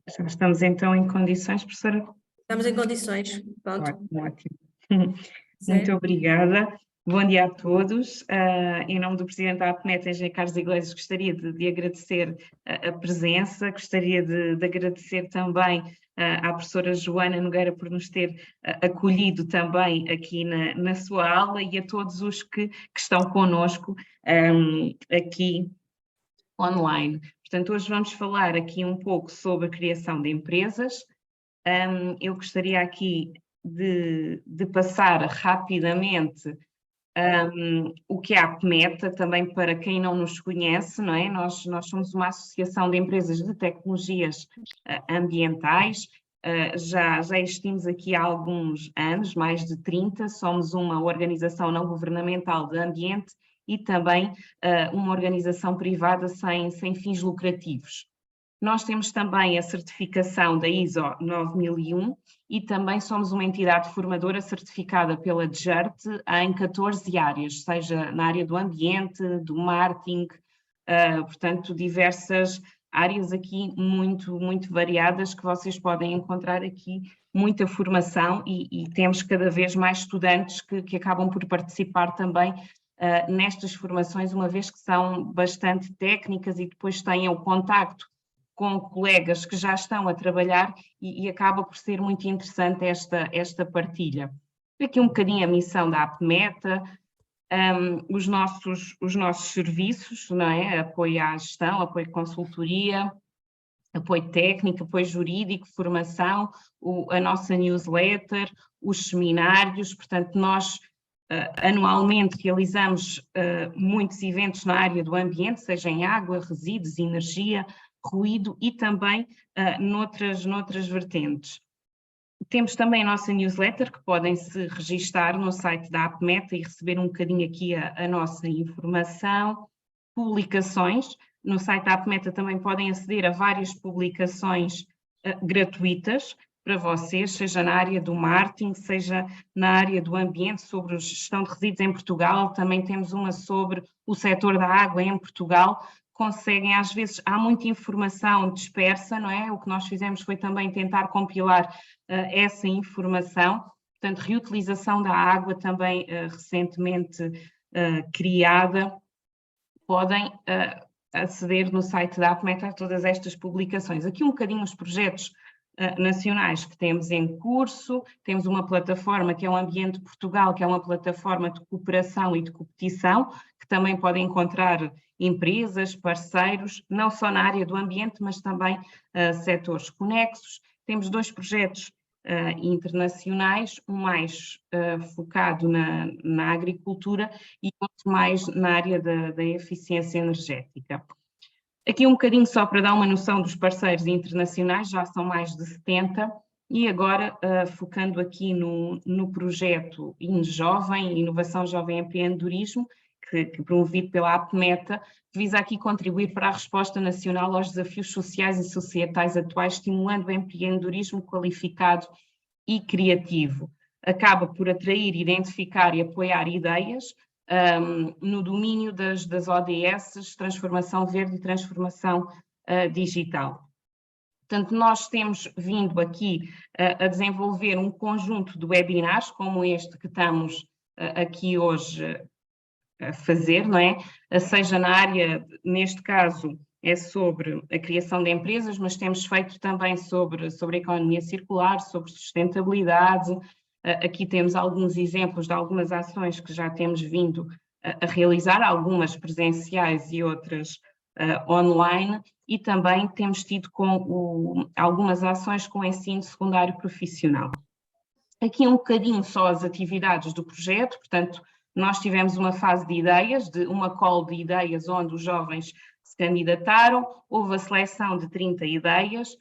Já estamos então em condições, professora? Estamos em condições, pronto. Ótimo, ótimo. Muito obrigada. Bom dia a todos. Em nome do Presidente da APMET, Engenheiro Carlos Iglesias, gostaria de agradecer a presença, gostaria de agradecer também à professora Joana Nogueira por nos ter acolhido também aqui na sua aula e a todos os que estão connosco aqui online. Portanto, hoje vamos falar aqui um pouco sobre a criação de empresas. Eu gostaria aqui de passar rapidamente o que é a APMET, também para quem não nos conhece, não é? Nós somos uma associação de empresas de tecnologias ambientais, já existimos aqui há alguns anos, mais de 30, somos uma organização não governamental de ambiente e também uma organização privada sem fins lucrativos. Nós temos também a certificação da ISO 9001 e também somos uma entidade formadora certificada pela DGERT em 14 áreas, seja na área do ambiente, do marketing, portanto, diversas áreas aqui muito variadas que vocês podem encontrar aqui, muita formação e temos cada vez mais estudantes que acabam por participar também nestas formações, uma vez que são bastante técnicas e depois têm o contacto com colegas que já estão a trabalhar e acaba por ser muito interessante esta partilha. Aqui um bocadinho a missão da APMET, os nossos serviços, não é? Apoio à gestão, apoio à consultoria, apoio técnico, apoio jurídico, formação, a nossa newsletter, os seminários, portanto nós anualmente realizamos muitos eventos na área do ambiente, seja em água, resíduos, energia, ruído e também noutras vertentes. Temos também a nossa newsletter, que podem se registar no site da APMET e receber um bocadinho aqui a nossa informação. Publicações, no site da APMET também podem aceder a várias publicações gratuitas para vocês, seja na área do marketing, seja na área do ambiente, sobre a gestão de resíduos em Portugal, também temos uma sobre o setor da água em Portugal. Conseguem, às vezes, há muita informação dispersa, não é? O que nós fizemos foi também tentar compilar essa informação. Portanto, reutilização da água também recentemente criada. Podem aceder no site da APMET a todas estas publicações. Aqui um bocadinho os projetos nacionais que temos em curso, temos uma plataforma que é o Ambiente Portugal, que é uma plataforma de cooperação e de competição, que também podem encontrar empresas, parceiros, não só na área do ambiente, mas também setores conexos. Temos 2 projetos internacionais, um mais focado na agricultura e outro mais na área da eficiência energética. Aqui um bocadinho só para dar uma noção dos parceiros internacionais, já são mais de 70, e agora focando aqui no projeto InJovem, Inovação Jovem Empreendedorismo, que promovido pela APMET, que visa aqui contribuir para a resposta nacional aos desafios sociais e societais atuais, estimulando o empreendedorismo qualificado e criativo. Acaba por atrair, identificar e apoiar ideias, no domínio das ODS, transformação verde e transformação digital. Portanto, nós temos vindo aqui a desenvolver um conjunto de webinars, como este que estamos aqui hoje a fazer, não é? Seja na área, neste caso, é sobre a criação de empresas, mas temos feito também sobre a economia circular, sobre sustentabilidade. Aqui temos alguns exemplos de algumas ações que já temos vindo a realizar, algumas presenciais e outras online, e também temos tido algumas ações com o ensino secundário profissional. Aqui um bocadinho só as atividades do projeto, portanto, nós tivemos uma fase de ideias, uma call de ideias, onde os jovens se candidataram, houve a seleção de 30 ideias.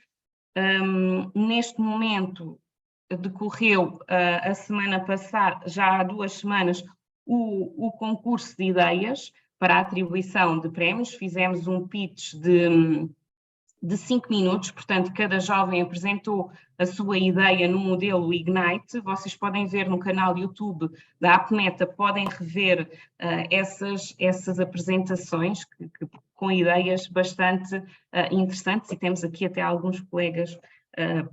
Neste momento, decorreu a semana passada, já há 2 semanas, o concurso de ideias para a atribuição de prémios. Fizemos um pitch de 5 minutos, portanto, cada jovem apresentou a sua ideia no modelo Ignite. Vocês podem ver no canal YouTube da APMET, podem rever essas apresentações, que com ideias bastante interessantes, e temos aqui até alguns colegas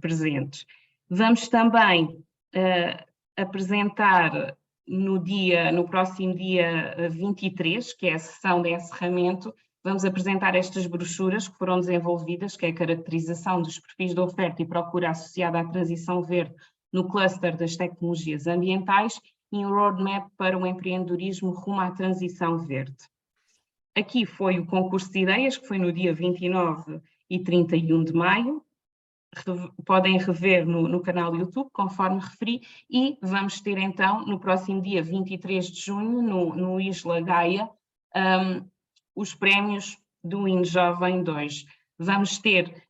presentes. Vamos também apresentar no próximo dia 23, que é a sessão de encerramento, vamos apresentar estas brochuras que foram desenvolvidas, que é a caracterização dos perfis de oferta e procura associada à transição verde no cluster das tecnologias ambientais e um roadmap para o empreendedorismo rumo à transição verde. Aqui foi o concurso de ideias, que foi no dia 29 e 31 de maio. Podem rever no canal YouTube, conforme referi, e vamos ter então, no próximo dia 23 de junho, no Isla Gaia, os prémios do InJovem 2. Vamos ter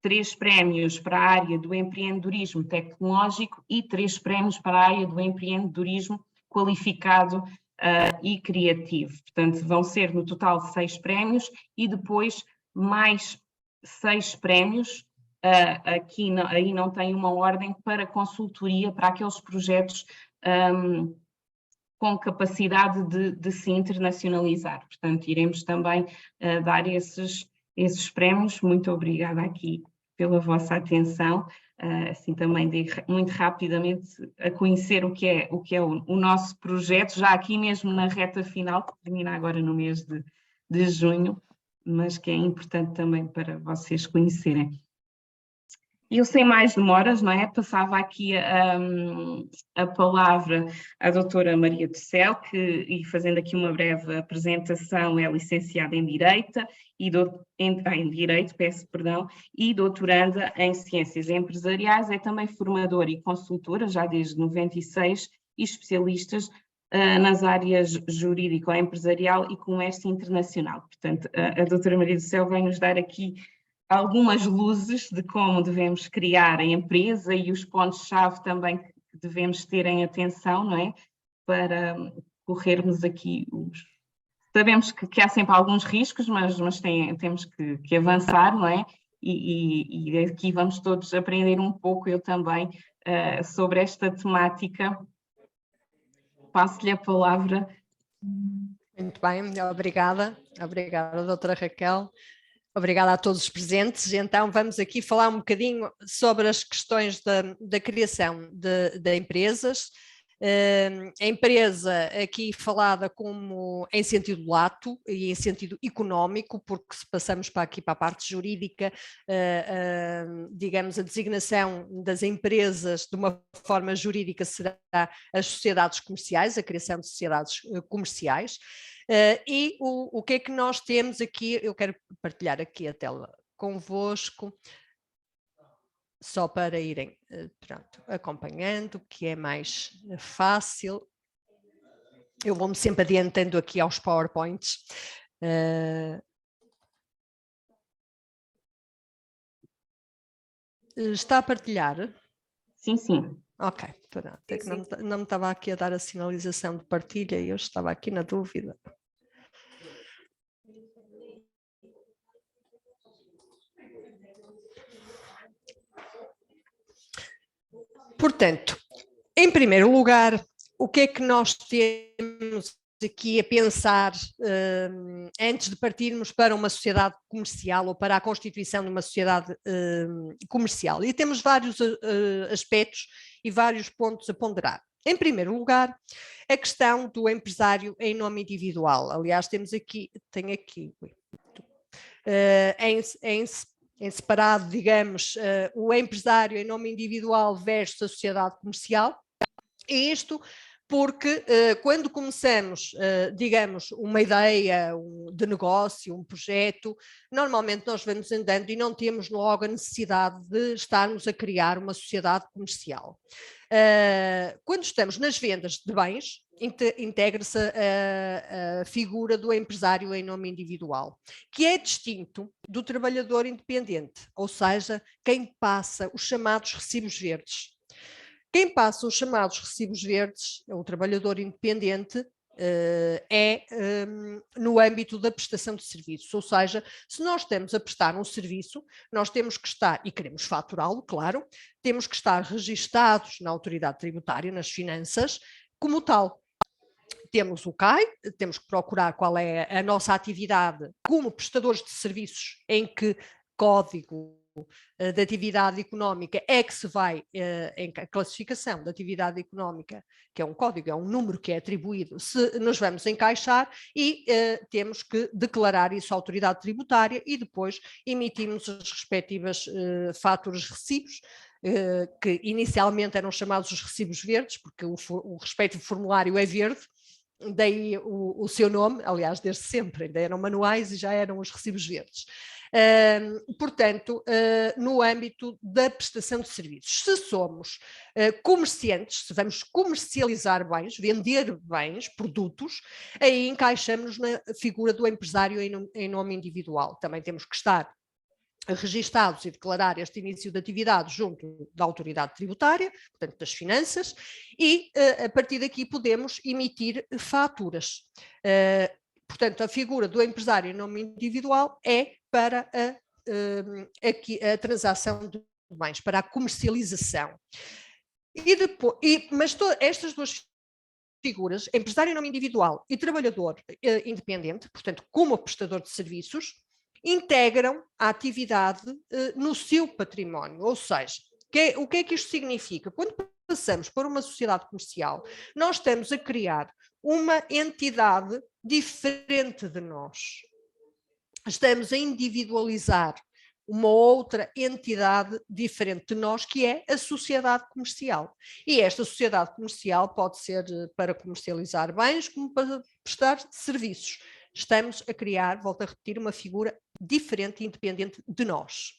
3 prémios para a área do empreendedorismo tecnológico e 3 prémios para a área do empreendedorismo qualificado e criativo. Portanto, vão ser no total 6 prémios e depois mais 6 prémios. Aí não tem uma ordem para consultoria para aqueles projetos com capacidade de se internacionalizar. Portanto, iremos também dar esses prémios. Muito obrigada aqui pela vossa atenção. Assim também de muito rapidamente a conhecer o que é o nosso projeto, já aqui mesmo na reta final, que termina agora no mês de junho, mas que é importante também para vocês conhecerem. Eu, sem mais demoras, não é? Passava aqui a palavra à doutora Maria do Céu, e fazendo aqui uma breve apresentação, é licenciada em Direito, e doutoranda em Ciências Empresariais, é também formadora e consultora, já desde 96, e especialista nas áreas jurídico-empresarial e comércio internacional. Portanto, a doutora Maria do Céu vai nos dar aqui algumas luzes de como devemos criar a empresa e os pontos-chave também que devemos ter em atenção, não é? Para corrermos aqui Sabemos que há sempre alguns riscos, mas temos que avançar, não é? E aqui vamos todos aprender um pouco, eu também, sobre esta temática. Passo-lhe a palavra. Muito bem, obrigada. Obrigada, doutora Raquel. Obrigada a todos os presentes. Então vamos aqui falar um bocadinho sobre as questões da criação de empresas. A empresa aqui falada como em sentido lato e em sentido económico, porque se passamos para a parte jurídica, digamos, a designação das empresas de uma forma jurídica será as sociedades comerciais, a criação de sociedades comerciais. E o que é que nós temos aqui? Eu quero partilhar aqui a tela convosco, só para irem acompanhando, que é mais fácil. Eu vou-me sempre adiantando aqui aos PowerPoints. Está a partilhar? Sim, sim. Ok, pronto. É que não me estava aqui a dar a sinalização de partilha e eu estava aqui na dúvida. Portanto, em primeiro lugar, o que é que nós temos aqui a pensar antes de partirmos para uma sociedade comercial ou para a constituição de uma sociedade comercial? E temos vários aspectos e vários pontos a ponderar. Em primeiro lugar, a questão do empresário em nome individual. Aliás, tenho aqui em separado, digamos, o empresário em nome individual versus a sociedade comercial. E isto porque quando começamos, digamos, uma ideia de negócio, um projeto, normalmente nós vamos andando e não temos logo a necessidade de estarmos a criar uma sociedade comercial. Quando estamos nas vendas de bens, integra-se a figura do empresário em nome individual, que é distinto do trabalhador independente, ou seja, quem passa os chamados recibos verdes. Quem passa os chamados recibos verdes, o trabalhador independente, no âmbito da prestação de serviços, ou seja, se nós estamos a prestar um serviço, nós temos que estar, e queremos faturá-lo, claro, temos que estar registados na autoridade tributária, nas finanças, como tal. temos o CAI, temos que procurar qual é a nossa atividade como prestadores de serviços, em que código de atividade económica é que se vai, em classificação da atividade económica, que é um código, é um número que é atribuído, se nos vamos encaixar e temos que declarar isso à autoridade tributária e depois emitimos as respectivas faturas, recibos, que inicialmente eram chamados os recibos verdes, porque o respectivo formulário é verde, daí o seu nome, aliás, desde sempre, ainda eram manuais e já eram os recibos verdes. Portanto, no âmbito da prestação de serviços, se somos comerciantes, se vamos comercializar bens, vender bens, produtos, aí encaixamos na figura do empresário em nome individual. Também temos que estar registados e declarar este início de atividade junto da autoridade tributária, portanto das finanças, e a partir daqui podemos emitir faturas. Portanto, a figura do empresário em nome individual é para a transação de bens, para a comercialização. Mas estas duas figuras, empresário em nome individual e trabalhador independente, portanto, como prestador de serviços, integram a atividade no seu património, ou seja, o que é que isto significa? Quando passamos para uma sociedade comercial, nós estamos a criar uma entidade diferente de nós. Estamos a individualizar uma outra entidade diferente de nós, que é a sociedade comercial. E esta sociedade comercial pode ser para comercializar bens, como para prestar serviços. Estamos a criar, volto a repetir, uma figura diferente e independente de nós.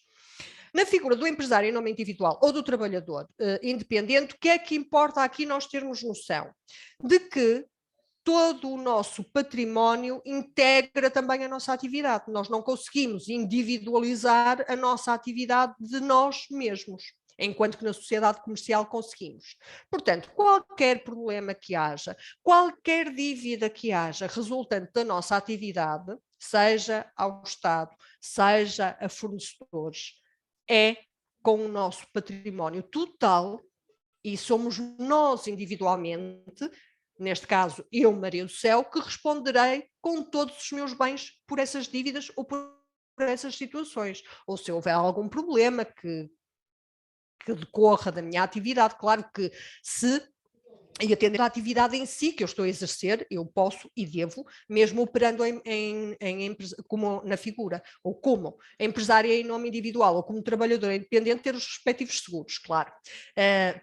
Na figura do empresário em nome individual ou do trabalhador independente, o que é que importa aqui nós termos noção? De que todo o nosso património integra também a nossa atividade. Nós não conseguimos individualizar a nossa atividade de nós mesmos, enquanto que na sociedade comercial conseguimos. Portanto, qualquer problema que haja, qualquer dívida que haja resultante da nossa atividade, seja ao Estado, seja a fornecedores, é com o nosso património total e somos nós individualmente, neste caso eu, Maria do Céu, que responderei com todos os meus bens por essas dívidas ou por essas situações. Ou se houver algum problema que decorra da minha atividade, claro que se e atender à atividade em si que eu estou a exercer, eu posso e devo, mesmo operando como na figura, ou como empresária em nome individual, ou como trabalhadora independente, ter os respectivos seguros, claro,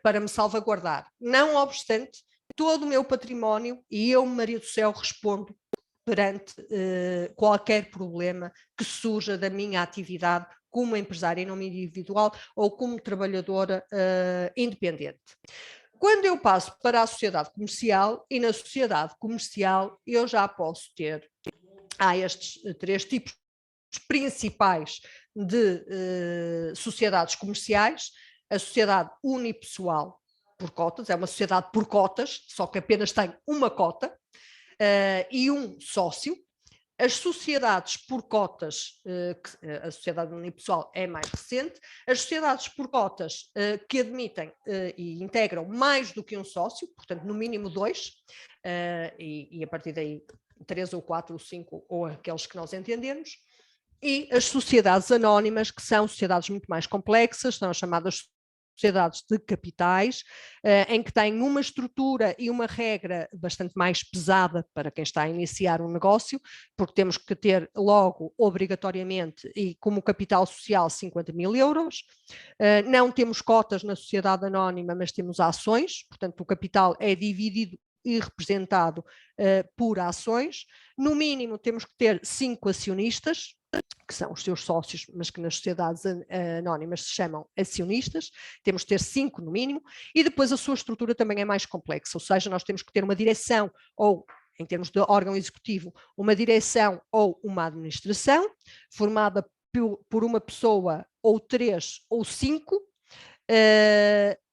para me salvaguardar. Não obstante, todo o meu património, e eu, Maria do Céu, respondo perante qualquer problema que surja da minha atividade como empresária em nome individual ou como trabalhadora independente. Quando eu passo para a sociedade comercial, e na sociedade comercial eu já posso ter, há estes 3 tipos principais de sociedades comerciais: a sociedade unipessoal por cotas, é uma sociedade por cotas, só que apenas tem uma cota e um sócio. As sociedades por cotas, a sociedade unipessoal é mais recente, as sociedades por cotas que admitem e integram mais do que um sócio, portanto no mínimo 2, e a partir daí 3 ou 4 ou 5 ou aqueles que nós entendemos, e as sociedades anónimas, que são sociedades muito mais complexas, são as chamadas sociedades de capitais, em que têm uma estrutura e uma regra bastante mais pesada para quem está a iniciar um negócio, porque temos que ter logo, obrigatoriamente, e como capital social, 50.000 euros. Não temos cotas na sociedade anónima, mas temos ações, portanto o capital é dividido e representado por ações. No mínimo temos que ter 5 acionistas, que são os seus sócios, mas que nas sociedades anónimas se chamam acionistas. Temos que ter 5 no mínimo, e depois a sua estrutura também é mais complexa, ou seja, nós temos que ter uma direção, ou em termos de órgão executivo, uma direção ou uma administração, formada por uma pessoa, ou 3 ou 5,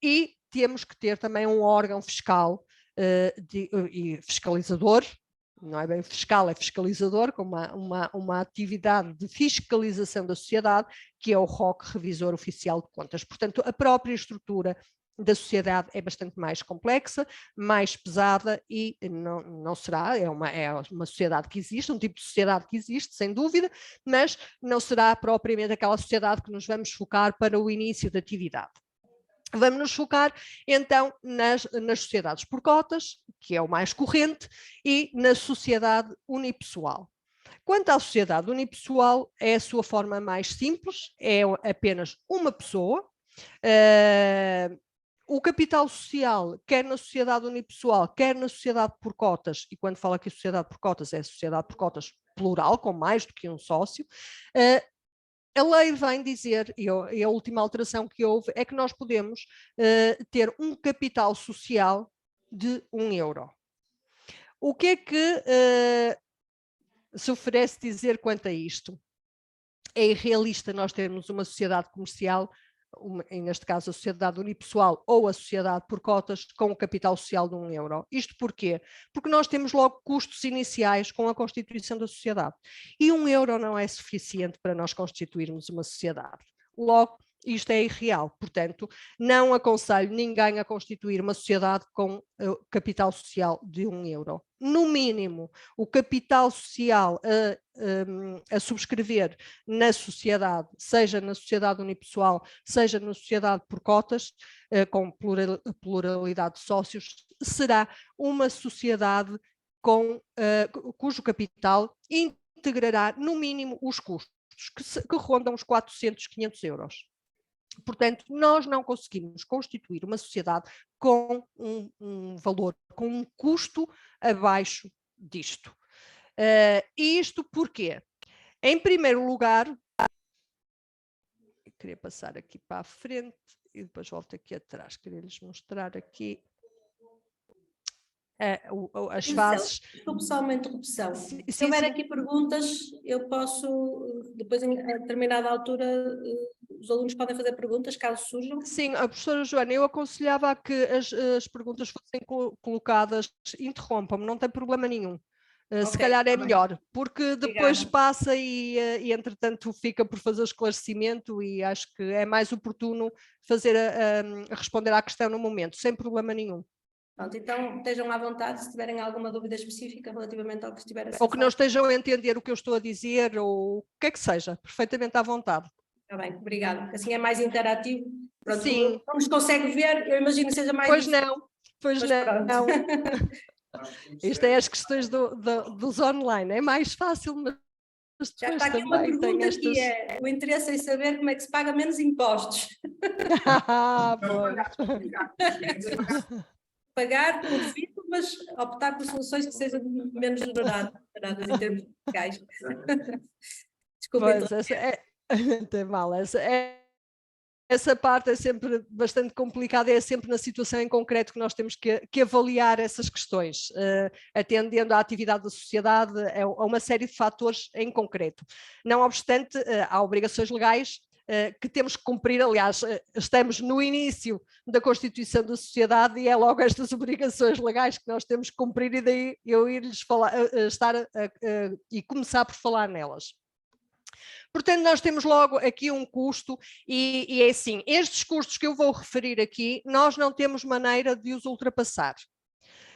e temos que ter também um órgão fiscal e fiscalizador. Não é bem fiscal, é fiscalizador, com uma atividade de fiscalização da sociedade, que é o ROC, Revisor Oficial de Contas. Portanto, a própria estrutura da sociedade é bastante mais complexa, mais pesada e não será, é uma sociedade que existe, um tipo de sociedade que existe, sem dúvida, mas não será propriamente aquela sociedade que nos vamos focar para o início da atividade. Vamos nos focar, então, nas sociedades por cotas, que é o mais corrente, e na sociedade unipessoal. Quanto à sociedade unipessoal, é a sua forma mais simples, é apenas uma pessoa. O capital social, quer na sociedade unipessoal, quer na sociedade por cotas, e quando falo aqui sociedade por cotas, é a sociedade por cotas plural, com mais do que um sócio, a lei vem dizer, e a última alteração que houve, é que nós podemos ter um capital social de €1. O que é que se oferece dizer quanto a isto? É irrealista nós termos uma sociedade comercial, neste caso a sociedade unipessoal ou a sociedade por cotas, com o capital social de €1. Isto porquê? Porque nós temos logo custos iniciais com a constituição da sociedade. E €1 não é suficiente para nós constituirmos uma sociedade. Logo, isto é irreal. Portanto, não aconselho ninguém a constituir uma sociedade com capital social de €1. No mínimo, o capital social a subscrever na sociedade, seja na sociedade unipessoal, seja na sociedade por cotas, com pluralidade de sócios, será uma sociedade cujo capital integrará, no mínimo, os custos, que rondam os 400, €500. Portanto, nós não conseguimos constituir uma sociedade com um valor, com um custo abaixo disto. E isto porquê? Em primeiro lugar, queria passar aqui para a frente e depois volto aqui atrás, queria-lhes mostrar aqui as fases. Desculpe só uma interrupção. Sim, Se houver sim. aqui perguntas, eu posso, depois a determinada altura, os alunos podem fazer perguntas, caso surjam. Sim, a professora Joana, eu aconselhava a que as perguntas fossem colocadas, interrompam-me, não tem problema nenhum. Se calhar é melhor, porque depois Obrigada. passa e entretanto fica por fazer o esclarecimento e acho que é mais oportuno fazer a responder à questão no momento, sem problema nenhum. Pronto, então estejam à vontade se tiverem alguma dúvida específica relativamente ao que estiver a ser Ou que não falado. estejam a entender o que eu estou a dizer, ou o que é que seja, perfeitamente à vontade. Está bem, obrigada. Assim é mais interativo. Pronto, Sim. não nos consegue ver, eu imagino que seja mais Pois difícil. não, pois Mas não. pronto. Isto é as questões dos online, é mais fácil, mas Já depois está aqui uma também tem pergunta que estas... é o interesse em saber como é que se paga menos impostos. Pois. Pagar por filho, mas optar por soluções que sejam menos duradas em termos legais. Desculpa, Pois, não tem mal, essa parte é sempre bastante complicada, é sempre na situação em concreto que nós temos que avaliar essas questões, atendendo à atividade da sociedade, a uma série de fatores em concreto. Não obstante, há obrigações legais que temos que cumprir, aliás, estamos no início da constituição da sociedade e é logo estas obrigações legais que nós temos que cumprir e daí eu ir-lhes falar, e começar por falar nelas. Portanto, nós temos logo aqui um custo e é assim, estes custos que eu vou referir aqui, nós não temos maneira de os ultrapassar.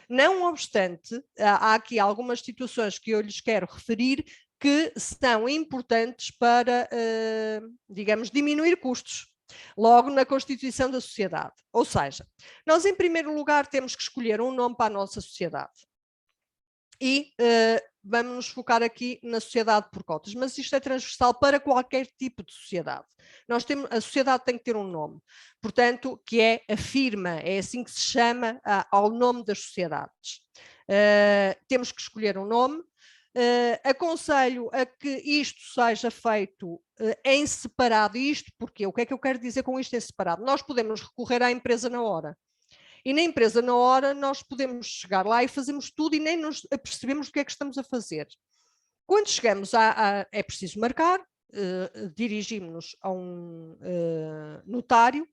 Não obstante, há aqui algumas situações que eu lhes quero referir que são importantes para, digamos, diminuir custos, logo na constituição da sociedade. Ou seja, nós em primeiro lugar temos que escolher um nome para a nossa sociedade. E vamos nos focar aqui na sociedade por cotas, mas isto é transversal para qualquer tipo de sociedade. A sociedade tem que ter um nome, portanto, que é a firma, é assim que se chama ao nome das sociedades. Temos que escolher um nome. Aconselho a que isto seja feito em separado. E isto porquê? O que é que eu quero dizer com isto em separado? Nós podemos recorrer à empresa na hora. E na empresa, na hora, nós podemos chegar lá e fazemos tudo e nem nos apercebemos do que é que estamos a fazer. Quando chegamos é preciso marcar, dirigimos-nos a um notário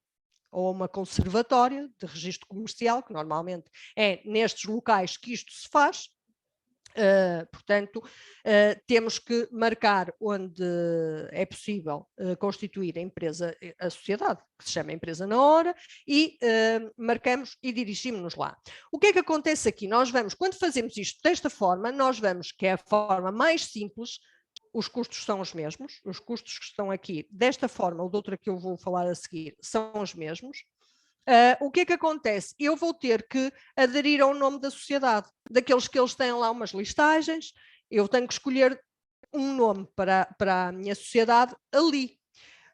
ou a uma conservatória de registro comercial, que normalmente é nestes locais que isto se faz. Portanto, temos que marcar onde é possível constituir a empresa, a sociedade, que se chama empresa na hora, e marcamos e dirigimos-nos lá. O que é que acontece aqui? Nós vamos, quando fazemos isto desta forma, nós vamos, que é a forma mais simples, os custos são os mesmos, os custos que estão aqui desta forma ou de outra que eu vou falar a seguir são os mesmos. O que é que acontece? Eu vou ter que aderir ao nome da sociedade, daqueles que eles têm lá umas listagens, eu tenho que escolher um nome para a minha sociedade ali.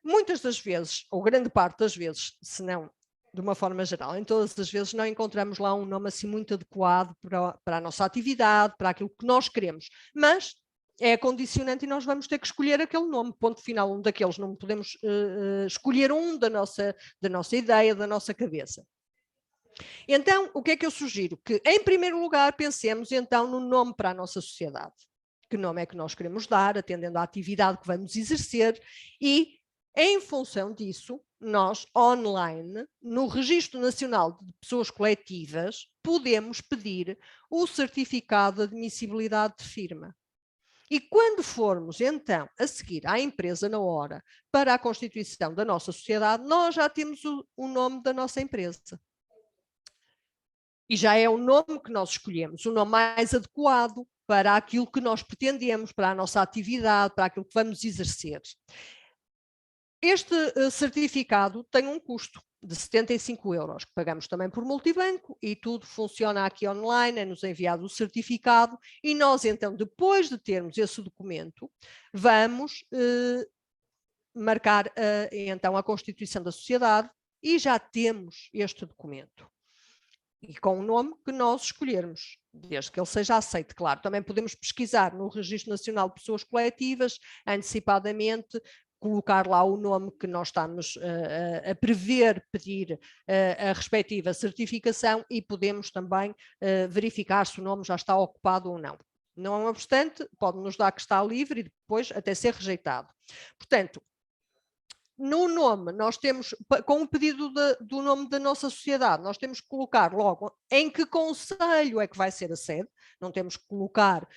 Muitas das vezes, ou grande parte das vezes, se não de uma forma geral, em todas as vezes não encontramos lá um nome assim muito adequado para a nossa atividade, para aquilo que nós queremos, mas é condicionante e nós vamos ter que escolher aquele nome, ponto final, um daqueles, não podemos escolher um da nossa ideia, da nossa cabeça. Então, o que é que eu sugiro? Que, em primeiro lugar, pensemos então no nome para a nossa sociedade. Que nome é que nós queremos dar, atendendo à atividade que vamos exercer e, em função disso, nós, online, no Registro Nacional de Pessoas Coletivas, podemos pedir o certificado de admissibilidade de firma. E quando formos, então, a seguir à empresa na hora para a constituição da nossa sociedade, nós já temos o nome da nossa empresa. E já é o nome que nós escolhemos, o nome mais adequado para aquilo que nós pretendemos, para a nossa atividade, para aquilo que vamos exercer. Este certificado tem um custo de 75 €, que pagamos também por multibanco, e tudo funciona aqui online, é-nos enviado o certificado, e nós então, depois de termos esse documento, vamos marcar então a constituição da sociedade, e já temos este documento. E com o nome que nós escolhermos, desde que ele seja aceito, claro. Também podemos pesquisar no Registro Nacional de Pessoas Coletivas, antecipadamente, colocar lá o nome que nós estamos a prever pedir a respectiva certificação e podemos também verificar se o nome já está ocupado ou não. Não obstante, pode-nos dar que está livre e depois até ser rejeitado. Portanto, no nome, nós temos, com o pedido do nome da nossa sociedade, nós temos que colocar logo em que concelho é que vai ser a sede, não temos que colocar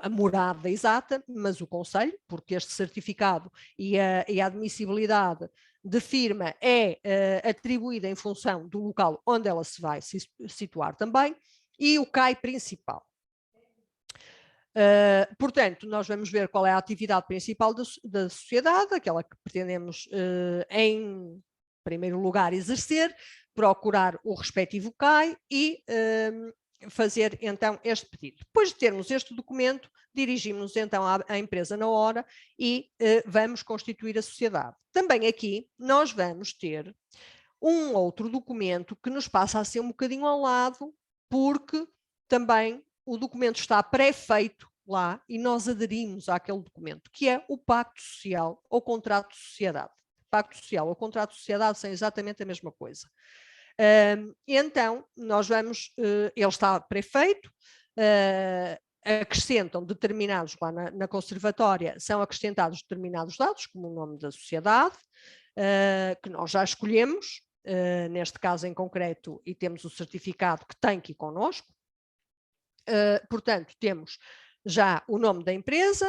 a morada exata, mas o concelho, porque este certificado e a admissibilidade de firma é atribuída em função do local onde ela se vai situar também, e o CAI principal. Portanto, nós vamos ver qual é a atividade principal da sociedade, aquela que pretendemos, em primeiro lugar, exercer, procurar o respectivo CAI e fazer então este pedido. Depois de termos este documento, dirigimos-nos então à empresa na hora e vamos constituir a sociedade. Também aqui nós vamos ter um outro documento que nos passa a ser um bocadinho ao lado, porque também o documento está pré-feito lá e nós aderimos àquele documento, que é o Pacto Social ou Contrato de Sociedade. Pacto Social ou Contrato de Sociedade são exatamente a mesma coisa. Então, nós vamos, ele está pré-feito, acrescentam determinados, lá na conservatória, são acrescentados determinados dados, como o nome da sociedade, que nós já escolhemos, neste caso em concreto, e temos o certificado que tem aqui connosco. Portanto, temos já o nome da empresa,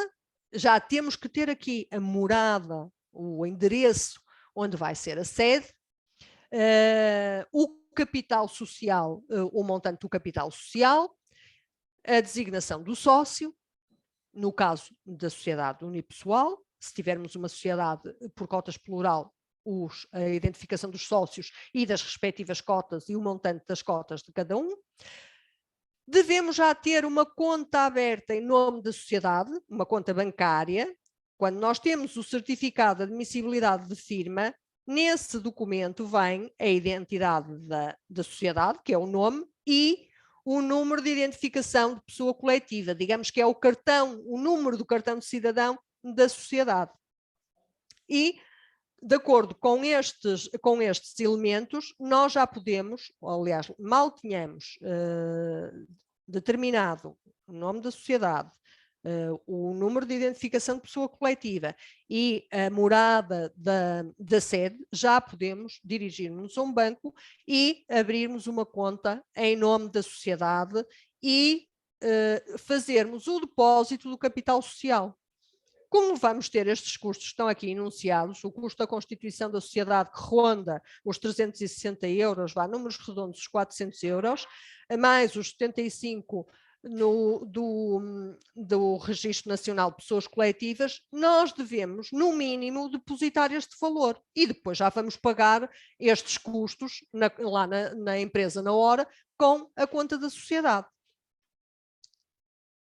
já temos que ter aqui a morada, o endereço onde vai ser a sede, o capital social, o montante do capital social, a designação do sócio, no caso da sociedade unipessoal, se tivermos uma sociedade por cotas plural, a identificação dos sócios e das respectivas cotas e o montante das cotas de cada um. Devemos já ter uma conta aberta em nome da sociedade, uma conta bancária. Quando nós temos o certificado de admissibilidade de firma, nesse documento vem a identidade da sociedade, que é o nome, e o número de identificação de pessoa coletiva, digamos que é o número do cartão de cidadão da sociedade. E, de acordo com estes elementos, nós já podemos, aliás, mal tenhamos determinado o nome da sociedade, o número de identificação de pessoa coletiva e a morada da sede, já podemos dirigir-nos a um banco e abrirmos uma conta em nome da sociedade e fazermos o depósito do capital social. Como vamos ter estes custos que estão aqui enunciados, o custo da constituição da sociedade que ronda os 360 euros, números redondos, os 400 euros, mais os 75 do Registro Nacional de Pessoas Coletivas, nós devemos, no mínimo, depositar este valor e depois já vamos pagar estes custos lá na empresa na hora com a conta da sociedade.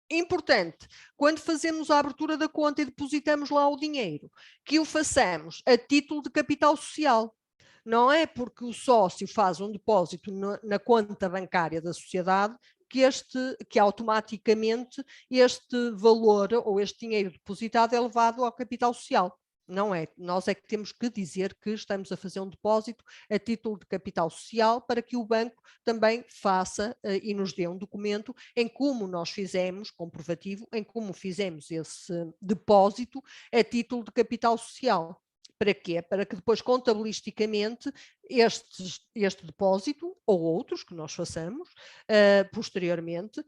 Importante, quando fazemos a abertura da conta e depositamos lá o dinheiro, que o façamos a título de capital social. Não é porque o sócio faz um depósito na conta bancária da sociedade que automaticamente este valor ou este dinheiro depositado é levado ao capital social. Não é. Nós é que temos que dizer que estamos a fazer um depósito a título de capital social para que o banco também faça e nos dê um documento em como nós fizemos, comprovativo, em como fizemos esse depósito a título de capital social. Para quê? Para que depois contabilisticamente este depósito ou outros que nós façamos posteriormente,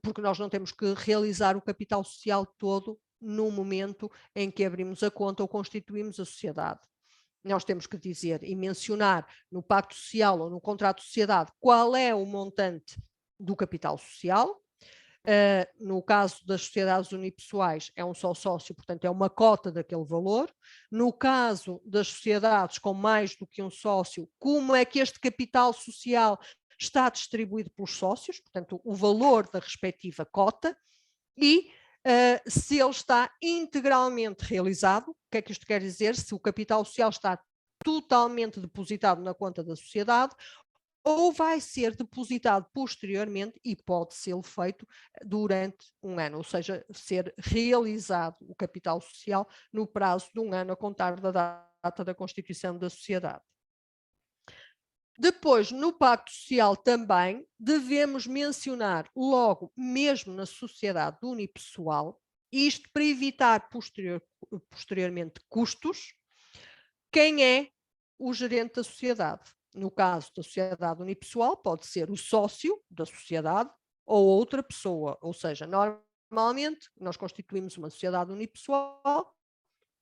porque nós não temos que realizar o capital social todo no momento em que abrimos a conta ou constituímos a sociedade. Nós temos que dizer e mencionar no pacto social ou no contrato de sociedade qual é o montante do capital social. No caso das sociedades unipessoais é um só sócio, portanto é uma cota daquele valor. No caso das sociedades com mais do que um sócio, como é que este capital social está distribuído pelos sócios, portanto o valor da respectiva cota, e se ele está integralmente realizado. O que é que isto quer dizer? Se o capital social está totalmente depositado na conta da sociedade ou vai ser depositado posteriormente e pode ser feito durante um ano, ou seja, ser realizado o capital social no prazo de um ano a contar da data da constituição da sociedade. Depois, no pacto social também, devemos mencionar logo, mesmo na sociedade unipessoal, isto para evitar posteriormente custos, quem é o gerente da sociedade. No caso da sociedade unipessoal, pode ser o sócio da sociedade ou outra pessoa, ou seja, normalmente nós constituímos uma sociedade unipessoal,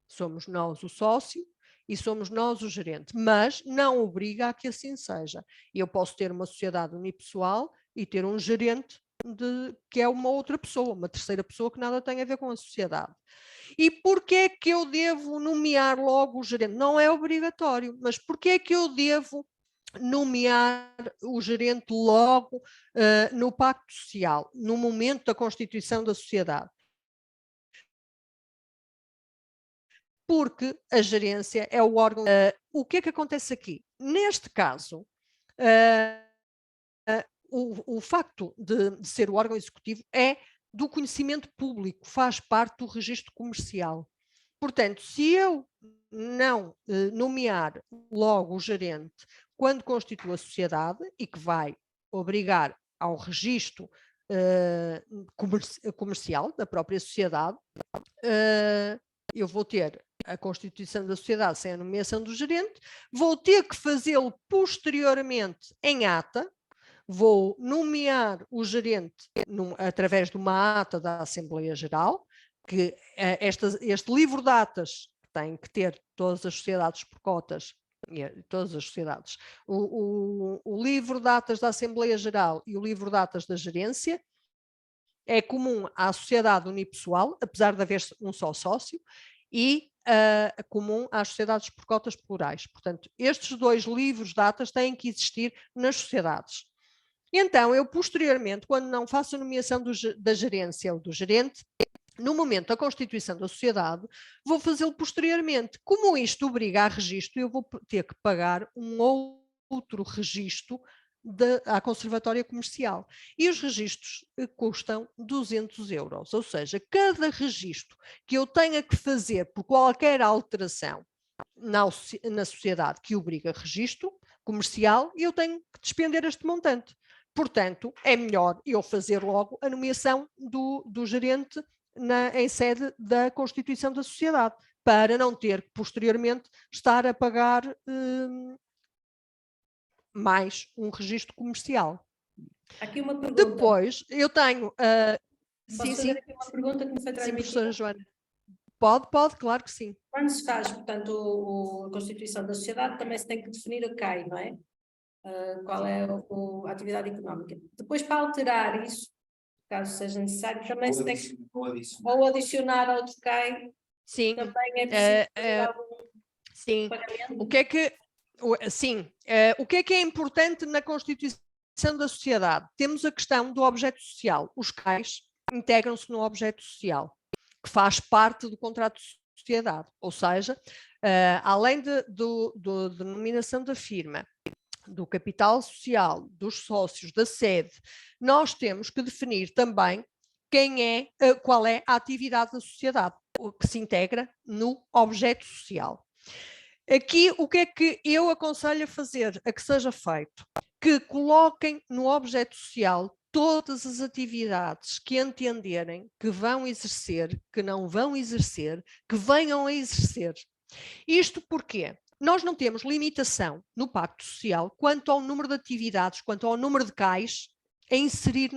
somos nós o sócio, e somos nós o gerente, mas não obriga a que assim seja. Eu posso ter uma sociedade unipessoal e ter um gerente que é uma outra pessoa, uma terceira pessoa que nada tem a ver com a sociedade. E porquê é que eu devo nomear logo o gerente? Não é obrigatório, mas porquê é que eu devo nomear o gerente logo no pacto social, no momento da constituição da sociedade? Porque a gerência é o órgão. O que é que acontece aqui? Neste caso, o facto de ser o órgão executivo é do conhecimento público, faz parte do registro comercial. Portanto, se eu não nomear logo o gerente quando constituo a sociedade e que vai obrigar ao registro comercial da própria sociedade, eu vou ter a constituição da sociedade sem a nomeação do gerente, vou ter que fazê-lo posteriormente em ata, vou nomear o gerente através de uma ata da Assembleia Geral, que este livro de atas tem que ter todas as sociedades por cotas, todas as sociedades, o livro de atas da Assembleia Geral e o livro de atas da gerência é comum à sociedade unipessoal, apesar de haver um só sócio, e comum às sociedades por cotas plurais. Portanto, estes dois livros de atas têm que existir nas sociedades. Então, eu posteriormente, quando não faço a nomeação da gerência ou do gerente, no momento da constituição da sociedade, vou fazê-lo posteriormente. Como isto obriga a registro, eu vou ter que pagar um outro registro à Conservatória Comercial. E os registros custam 200 euros, ou seja, cada registro que eu tenha que fazer por qualquer alteração na sociedade que obriga registro comercial, eu tenho que despender este montante. Portanto, é melhor eu fazer logo a nomeação do gerente em sede da constituição da sociedade, para não ter que posteriormente estar a pagar mais um registro comercial. Aqui uma pergunta. Depois, eu tenho... Posso fazer aqui uma pergunta que me foi transmitida? Sim, professora Joana. Pode, claro que sim. Quando se faz, portanto, a constituição da sociedade, também se tem que definir o CAI, não é? Qual é a atividade económica. Depois, para alterar isso, caso seja necessário, também se tem que ou adicionar outro CAI. Sim. Também é preciso fazer algum sim. pagamento. O que é importante na constituição da sociedade? Temos a questão do objeto social. Os CAIs integram-se no objeto social, que faz parte do contrato de sociedade. Ou seja, além da denominação da firma, do capital social, dos sócios, da sede, nós temos que definir também qual é a atividade da sociedade, que se integra no objeto social. Aqui, o que é que eu aconselho a fazer, a que seja feito? Que coloquem no objeto social todas as atividades que entenderem que vão exercer, que não vão exercer, que venham a exercer. Isto porquê? Nós não temos limitação no Pacto Social quanto ao número de atividades, quanto ao número de CAIs a inserir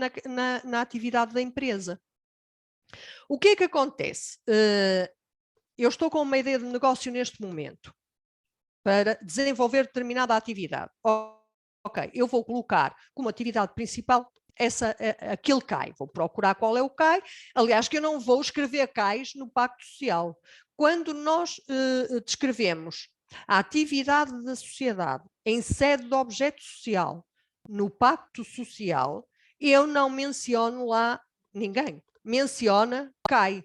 na atividade da empresa. O que é que acontece? Eu estou com uma ideia de negócio neste momento para desenvolver determinada atividade. Ok, eu vou colocar como atividade principal aquele CAI, vou procurar qual é o CAI, aliás que eu não vou escrever CAIs no Pacto Social. Quando nós descrevemos a atividade da sociedade em sede de objeto social no Pacto Social, eu não menciono lá ninguém, menciona CAI.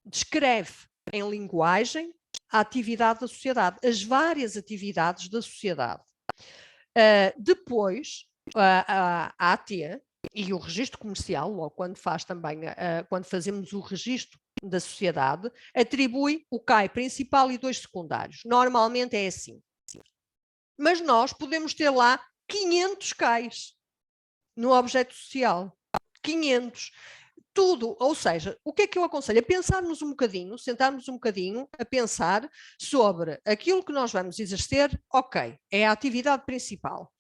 Descreve em linguagem a atividade da sociedade, as várias atividades da sociedade. Depois, a AT e o registro comercial, ou quando quando fazemos o registro da sociedade, atribui o CAI principal e 2 secundários. Normalmente é assim. Mas nós podemos ter lá 500 CAIs no objeto social. 500. Tudo, ou seja, o que é que eu aconselho? A pensarmos um bocadinho, sentarmos um bocadinho a pensar sobre aquilo que nós vamos exercer, ok, é a atividade principal.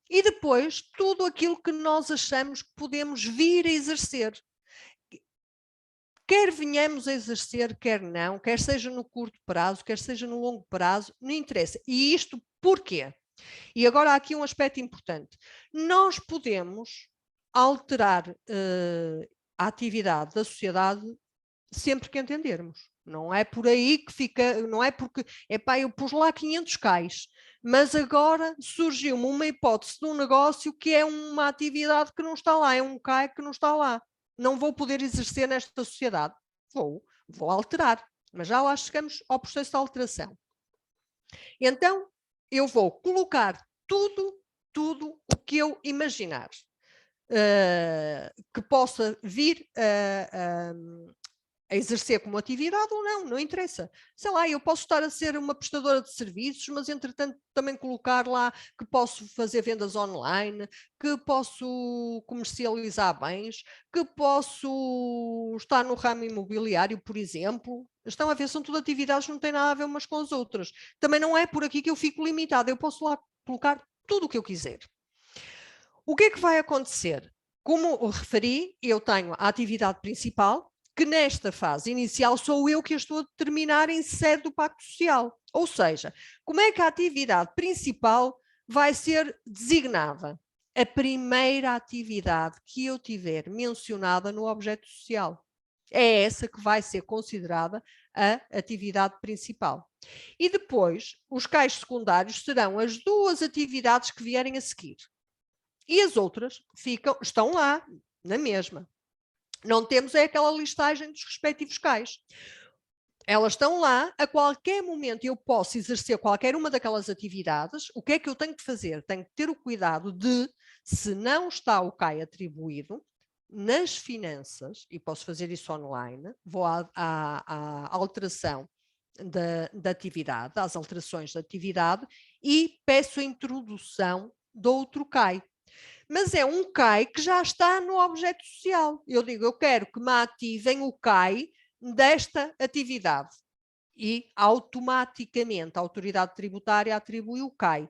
E depois, tudo aquilo que nós achamos que podemos vir a exercer. Quer venhamos a exercer, quer não, quer seja no curto prazo, quer seja no longo prazo, não interessa. E isto porquê? E agora há aqui um aspecto importante. Nós podemos alterar a atividade da sociedade sempre que entendermos. Não é por aí que fica, não é porque, eu pus lá 500 CAIs, mas agora surgiu-me uma hipótese de um negócio que é uma atividade que não está lá, é um CAI que não está lá. Não vou poder exercer nesta sociedade. Vou alterar, mas já lá chegamos ao processo de alteração. Então, eu vou colocar tudo o que eu imaginar que possa vir a exercer como atividade ou não interessa. Sei lá, eu posso estar a ser uma prestadora de serviços, mas entretanto também colocar lá que posso fazer vendas online, que posso comercializar bens, que posso estar no ramo imobiliário, por exemplo. Estão a ver, são tudo atividades que não têm nada a ver umas com as outras. Também não é por aqui que eu fico limitada, eu posso lá colocar tudo o que eu quiser. O que é que vai acontecer? Como referi, eu tenho a atividade principal, que nesta fase inicial sou eu que a estou a determinar em sede do Pacto Social. Ou seja, como é que a atividade principal vai ser designada? A primeira atividade que eu tiver mencionada no objeto social. É essa que vai ser considerada a atividade principal. E depois, os CAIs secundários serão as 2 atividades que vierem a seguir. E as outras estão lá, na mesma. Não temos aquela listagem dos respectivos CAIs. Elas estão lá, a qualquer momento eu posso exercer qualquer uma daquelas atividades. O que é que eu tenho que fazer? Tenho que ter o cuidado de, se não está o CAI atribuído, nas finanças, e posso fazer isso online, vou à alteração da atividade, às alterações da atividade, e peço a introdução de outro CAI. Mas é um CAI que já está no objeto social. Eu digo, eu quero que me ativem o CAI desta atividade. E automaticamente a autoridade tributária atribui o CAI.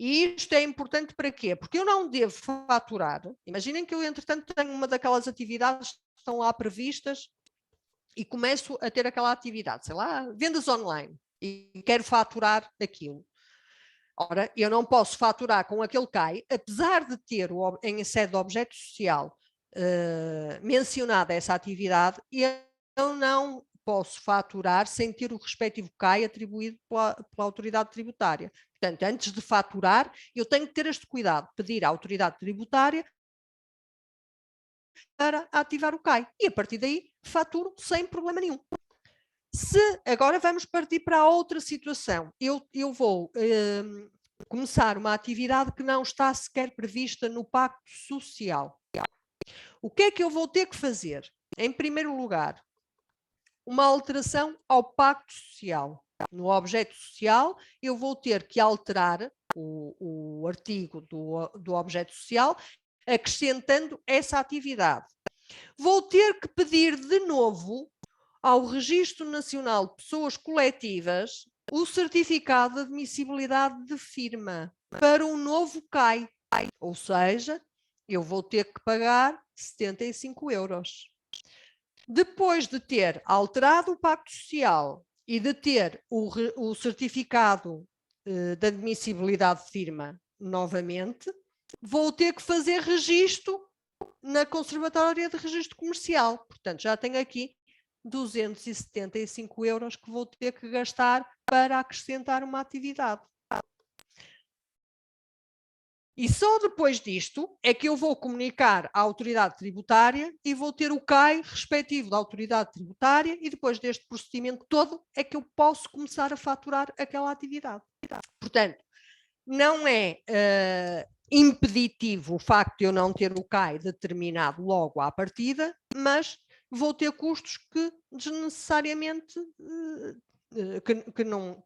E isto é importante para quê? Porque eu não devo faturar. Imaginem que eu, entretanto, tenho uma daquelas atividades que estão lá previstas e começo a ter aquela atividade, sei lá, vendas online, e quero faturar aquilo. Ora, eu não posso faturar com aquele CAI, apesar de ter em sede de objeto social mencionada essa atividade, eu não posso faturar sem ter o respectivo CAI atribuído pela autoridade tributária. Portanto, antes de faturar, eu tenho que ter este cuidado, pedir à autoridade tributária para ativar o CAI. E a partir daí, faturo sem problema nenhum. Agora vamos partir para a outra situação. Eu vou começar uma atividade que não está sequer prevista no Pacto Social. O que é que eu vou ter que fazer? Em primeiro lugar, uma alteração ao Pacto Social. No objeto social, eu vou ter que alterar o artigo do objeto social, acrescentando essa atividade. Vou ter que pedir de novo ao Registro Nacional de Pessoas Coletivas o certificado de admissibilidade de firma para um novo CAI. Ou seja, eu vou ter que pagar 75 €. Depois de ter alterado o Pacto Social e de ter o certificado de admissibilidade de firma novamente, vou ter que fazer registro na Conservatória de Registro Comercial. Portanto, já tenho aqui 275 € que vou ter que gastar para acrescentar uma atividade. E só depois disto é que eu vou comunicar à autoridade tributária e vou ter o CAI respectivo da autoridade tributária, e depois deste procedimento todo é que eu posso começar a faturar aquela atividade. Portanto, não é impeditivo o facto de eu não ter o CAI determinado logo à partida, mas vou ter custos que desnecessariamente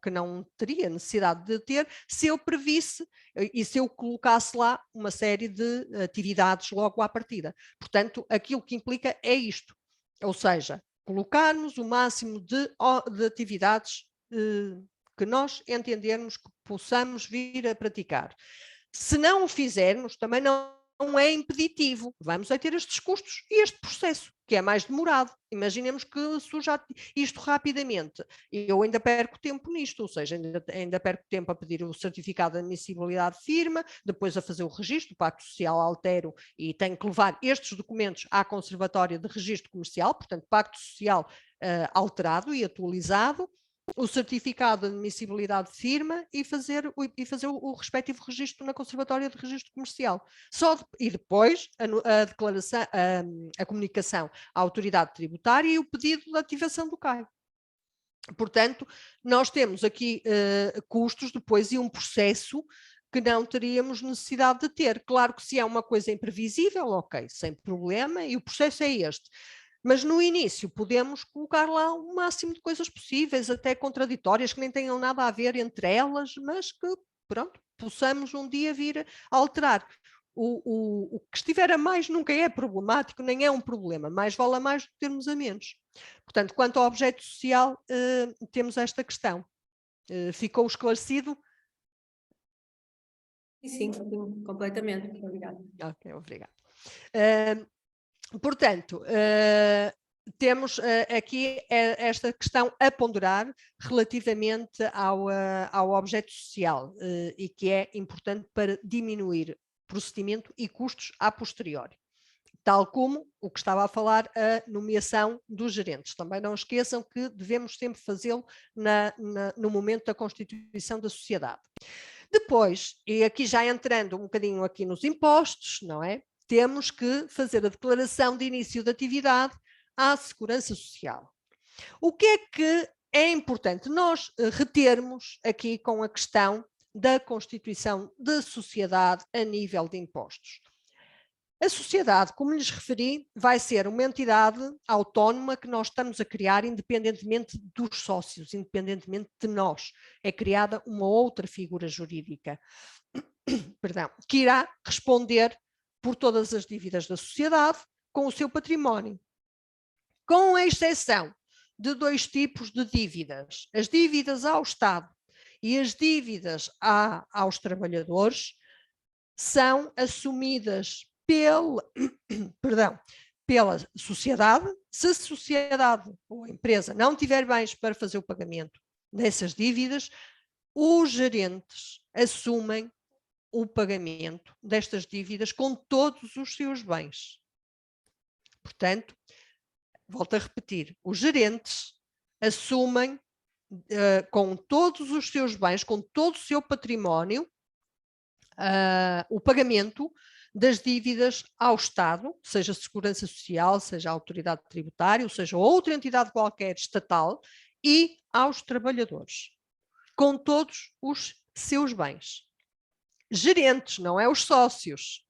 que não teria necessidade de ter se eu previsse e se eu colocasse lá uma série de atividades logo à partida. Portanto, aquilo que implica é isto, ou seja, colocarmos o máximo de atividades que nós entendermos que possamos vir a praticar. Se não o fizermos, também não é impeditivo. Vamos a ter estes custos e este processo, que é mais demorado. Imaginemos que surja isto rapidamente. Eu ainda perco tempo nisto, ou seja, ainda perco tempo a pedir o certificado de admissibilidade de firma, depois a fazer o registro, o Pacto Social altero e tenho que levar estes documentos à Conservatória de Registro Comercial, portanto, Pacto Social alterado e atualizado, o certificado de admissibilidade de firma e fazer o respectivo registro na Conservatória de Registro Comercial. E depois a declaração, a comunicação à autoridade tributária e o pedido de ativação do CAI. Portanto, nós temos aqui custos depois e um processo que não teríamos necessidade de ter. Claro que se é uma coisa imprevisível, ok, sem problema, e o processo é este. Mas no início podemos colocar lá o máximo de coisas possíveis, até contraditórias, que nem tenham nada a ver entre elas, mas que, pronto, possamos um dia vir a alterar. O que estiver a mais nunca é problemático, nem é um problema, mais vale a mais do que termos a menos. Portanto, quanto ao objeto social, temos esta questão. Ficou esclarecido? Sim, completamente. Obrigada. Ok, obrigada. Portanto, temos aqui esta questão a ponderar relativamente ao objeto social e que é importante para diminuir procedimento e custos a posteriori, tal como o que estava a falar, a nomeação dos gerentes. Também não esqueçam que devemos sempre fazê-lo no momento da constituição da sociedade. Depois, e aqui já entrando um bocadinho aqui nos impostos, não é? Temos que fazer a declaração de início de atividade à Segurança Social. O que é importante nós retermos aqui com a questão da constituição da sociedade a nível de impostos? A sociedade, como lhes referi, vai ser uma entidade autónoma que nós estamos a criar independentemente dos sócios, independentemente de nós. É criada uma outra figura jurídica, perdão, que irá responder por todas as dívidas da sociedade com o seu património, com exceção de 2 tipos de dívidas: as dívidas ao Estado e as dívidas aos trabalhadores são assumidas pela sociedade. Se a sociedade ou a empresa não tiver bens para fazer o pagamento dessas dívidas, os gerentes assumem o pagamento destas dívidas com todos os seus bens. Portanto, volto a repetir, os gerentes assumem com todos os seus bens, com todo o seu património, o pagamento das dívidas ao Estado, seja Segurança Social, seja a Autoridade Tributária, ou seja outra entidade qualquer estatal, e aos trabalhadores, com todos os seus bens. Gerentes, não é os sócios.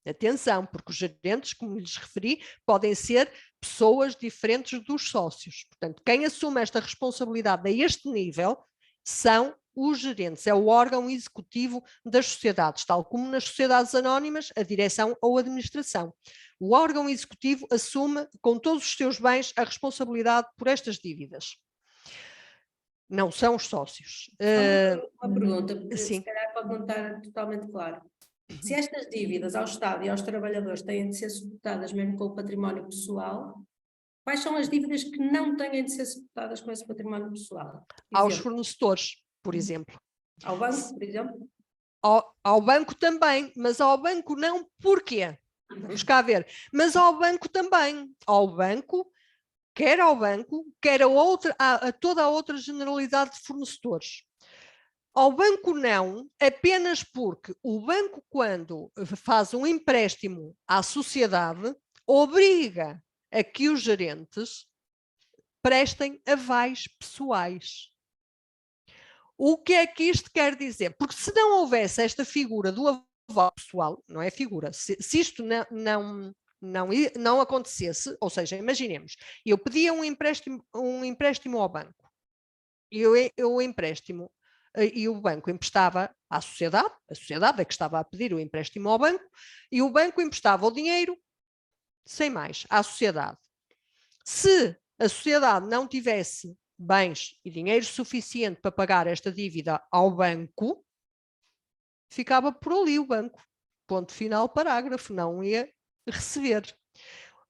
Atenção, porque os gerentes, como lhes referi, podem ser pessoas diferentes dos sócios. Portanto, quem assume esta responsabilidade a este nível são os gerentes, é o órgão executivo das sociedades, tal como nas sociedades anónimas, a direção ou a administração. O órgão executivo assume com todos os seus bens a responsabilidade por estas dívidas. Não são os sócios. Uma pergunta, porque sim. se calhar pode não estar totalmente claro. Se estas dívidas ao Estado e aos trabalhadores têm de ser suportadas mesmo com o património pessoal, quais são as dívidas que não têm de ser suportadas com esse património pessoal? Aos fornecedores, por exemplo. Ao banco, por exemplo? Ao banco também, mas ao banco não, porquê? Vamos cá ver. Mas ao banco também. Ao banco, quer a toda a outra generalidade de fornecedores. Ao banco não, apenas porque o banco, quando faz um empréstimo à sociedade, obriga a que os gerentes prestem avais pessoais. O que é que isto quer dizer? Porque se não houvesse esta figura do aval pessoal, não é figura, se isto não acontecesse, ou seja, imaginemos, eu pedia um empréstimo ao banco, e o empréstimo, e o banco emprestava à sociedade, a sociedade é que estava a pedir o empréstimo ao banco, e o banco emprestava o dinheiro, sem mais, à sociedade. Se a sociedade não tivesse bens e dinheiro suficiente para pagar esta dívida ao banco, ficava por ali o banco. Ponto final, parágrafo, não ia receber.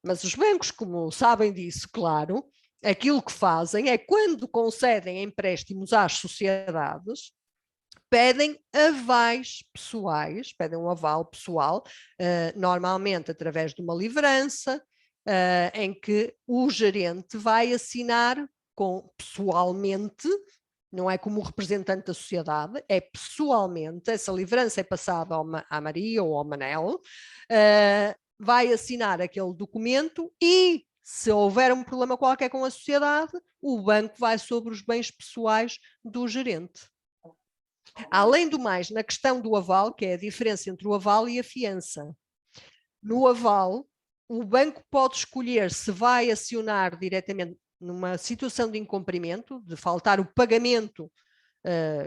Mas os bancos, como sabem disso, claro, aquilo que fazem é, quando concedem empréstimos às sociedades, pedem avais pessoais, pedem um aval pessoal, normalmente através de uma livrança, em que o gerente vai assinar pessoalmente, não é como representante da sociedade, é pessoalmente, essa livrança é passada à Maria ou ao Manel, vai assinar aquele documento e, se houver um problema qualquer com a sociedade, o banco vai sobre os bens pessoais do gerente. Além do mais, na questão do aval, que é a diferença entre o aval e a fiança, no aval, o banco pode escolher se vai acionar diretamente numa situação de incumprimento, de faltar o pagamento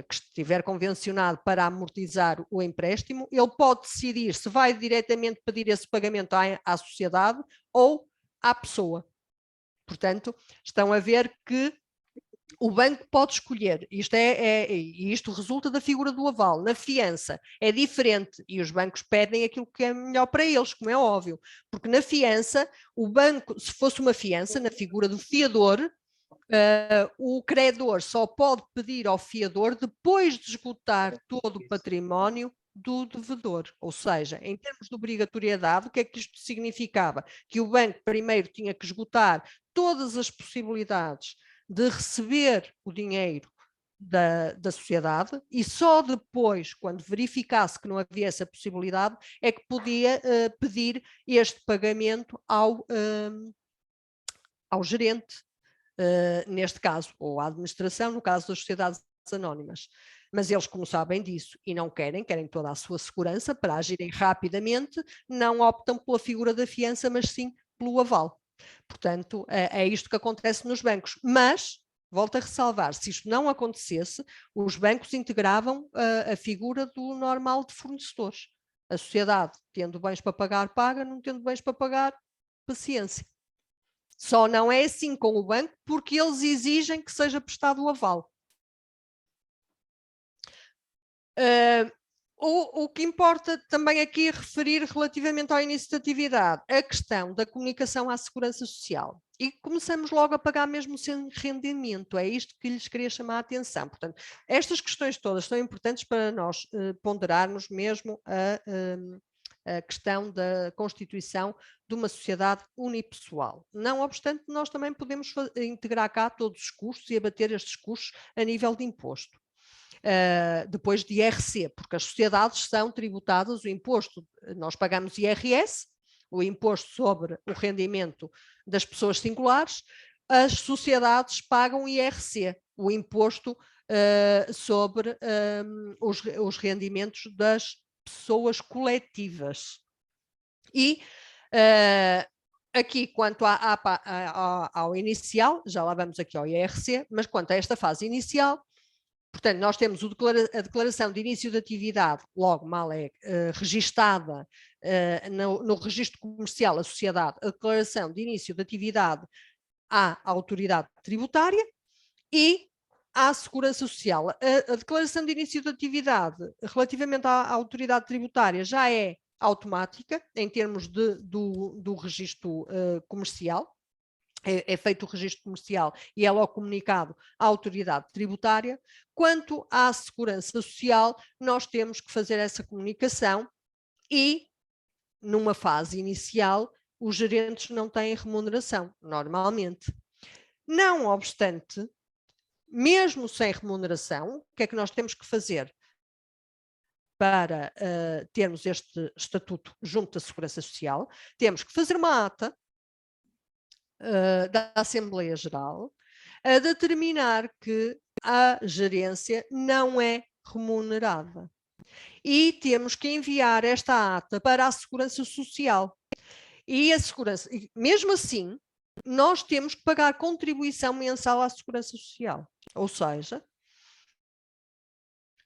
que estiver convencionado para amortizar o empréstimo, ele pode decidir se vai diretamente pedir esse pagamento à sociedade ou à pessoa. Portanto, estão a ver que o banco pode escolher, isto resulta da figura do aval. Na fiança é diferente e os bancos pedem aquilo que é melhor para eles, como é óbvio, porque na fiança, o banco, se fosse uma fiança, na figura do fiador, o credor só pode pedir ao fiador depois de esgotar todo o património do devedor. Ou seja, em termos de obrigatoriedade, o que é que isto significava? Que o banco primeiro tinha que esgotar todas as possibilidades de receber o dinheiro da sociedade e só depois, quando verificasse que não havia essa possibilidade, é que podia pedir este pagamento ao gerente, neste caso, ou à administração, no caso das sociedades anónimas. Mas eles, como sabem disso e não querem toda a sua segurança para agirem rapidamente, não optam pela figura da fiança, mas sim pelo aval. Portanto, é isto que acontece nos bancos. Mas, volto a ressalvar, se isto não acontecesse, os bancos integravam a figura do normal de fornecedores. A sociedade, tendo bens para pagar, paga, não tendo bens para pagar, paciência. Só não é assim com o banco porque eles exigem que seja prestado o aval. O que importa também aqui referir relativamente ao início da atividade, a questão da comunicação à Segurança Social. E começamos logo a pagar mesmo sem rendimento, é isto que lhes queria chamar a atenção. Portanto, estas questões todas são importantes para nós ponderarmos mesmo a questão da constituição de uma sociedade unipessoal. Não obstante, nós também podemos integrar cá todos os custos e abater estes custos a nível de imposto. Depois de IRC, porque as sociedades são tributadas, o imposto, nós pagamos IRS, o imposto sobre o rendimento das pessoas singulares, as sociedades pagam IRC, o imposto sobre os rendimentos das pessoas coletivas. E aqui, quanto ao inicial, já lá vamos aqui ao IRC, mas quanto a esta fase inicial, portanto, nós temos a declaração de início de atividade, logo mal é registada no registro comercial, a sociedade, a declaração de início de atividade à autoridade tributária e à Segurança Social. A declaração de início de atividade relativamente à autoridade tributária já é automática em termos do registro comercial. É feito o registro comercial e é logo comunicado à autoridade tributária. Quanto à Segurança Social, nós temos que fazer essa comunicação e, numa fase inicial, os gerentes não têm remuneração, normalmente. Não obstante, mesmo sem remuneração, o que é que nós temos que fazer para termos este estatuto junto da Segurança Social? Temos que fazer uma ata da Assembleia Geral a determinar que a gerência não é remunerada. E temos que enviar esta ata para a Segurança Social. E a Segurança, mesmo assim, nós temos que pagar contribuição mensal à Segurança Social. Ou seja,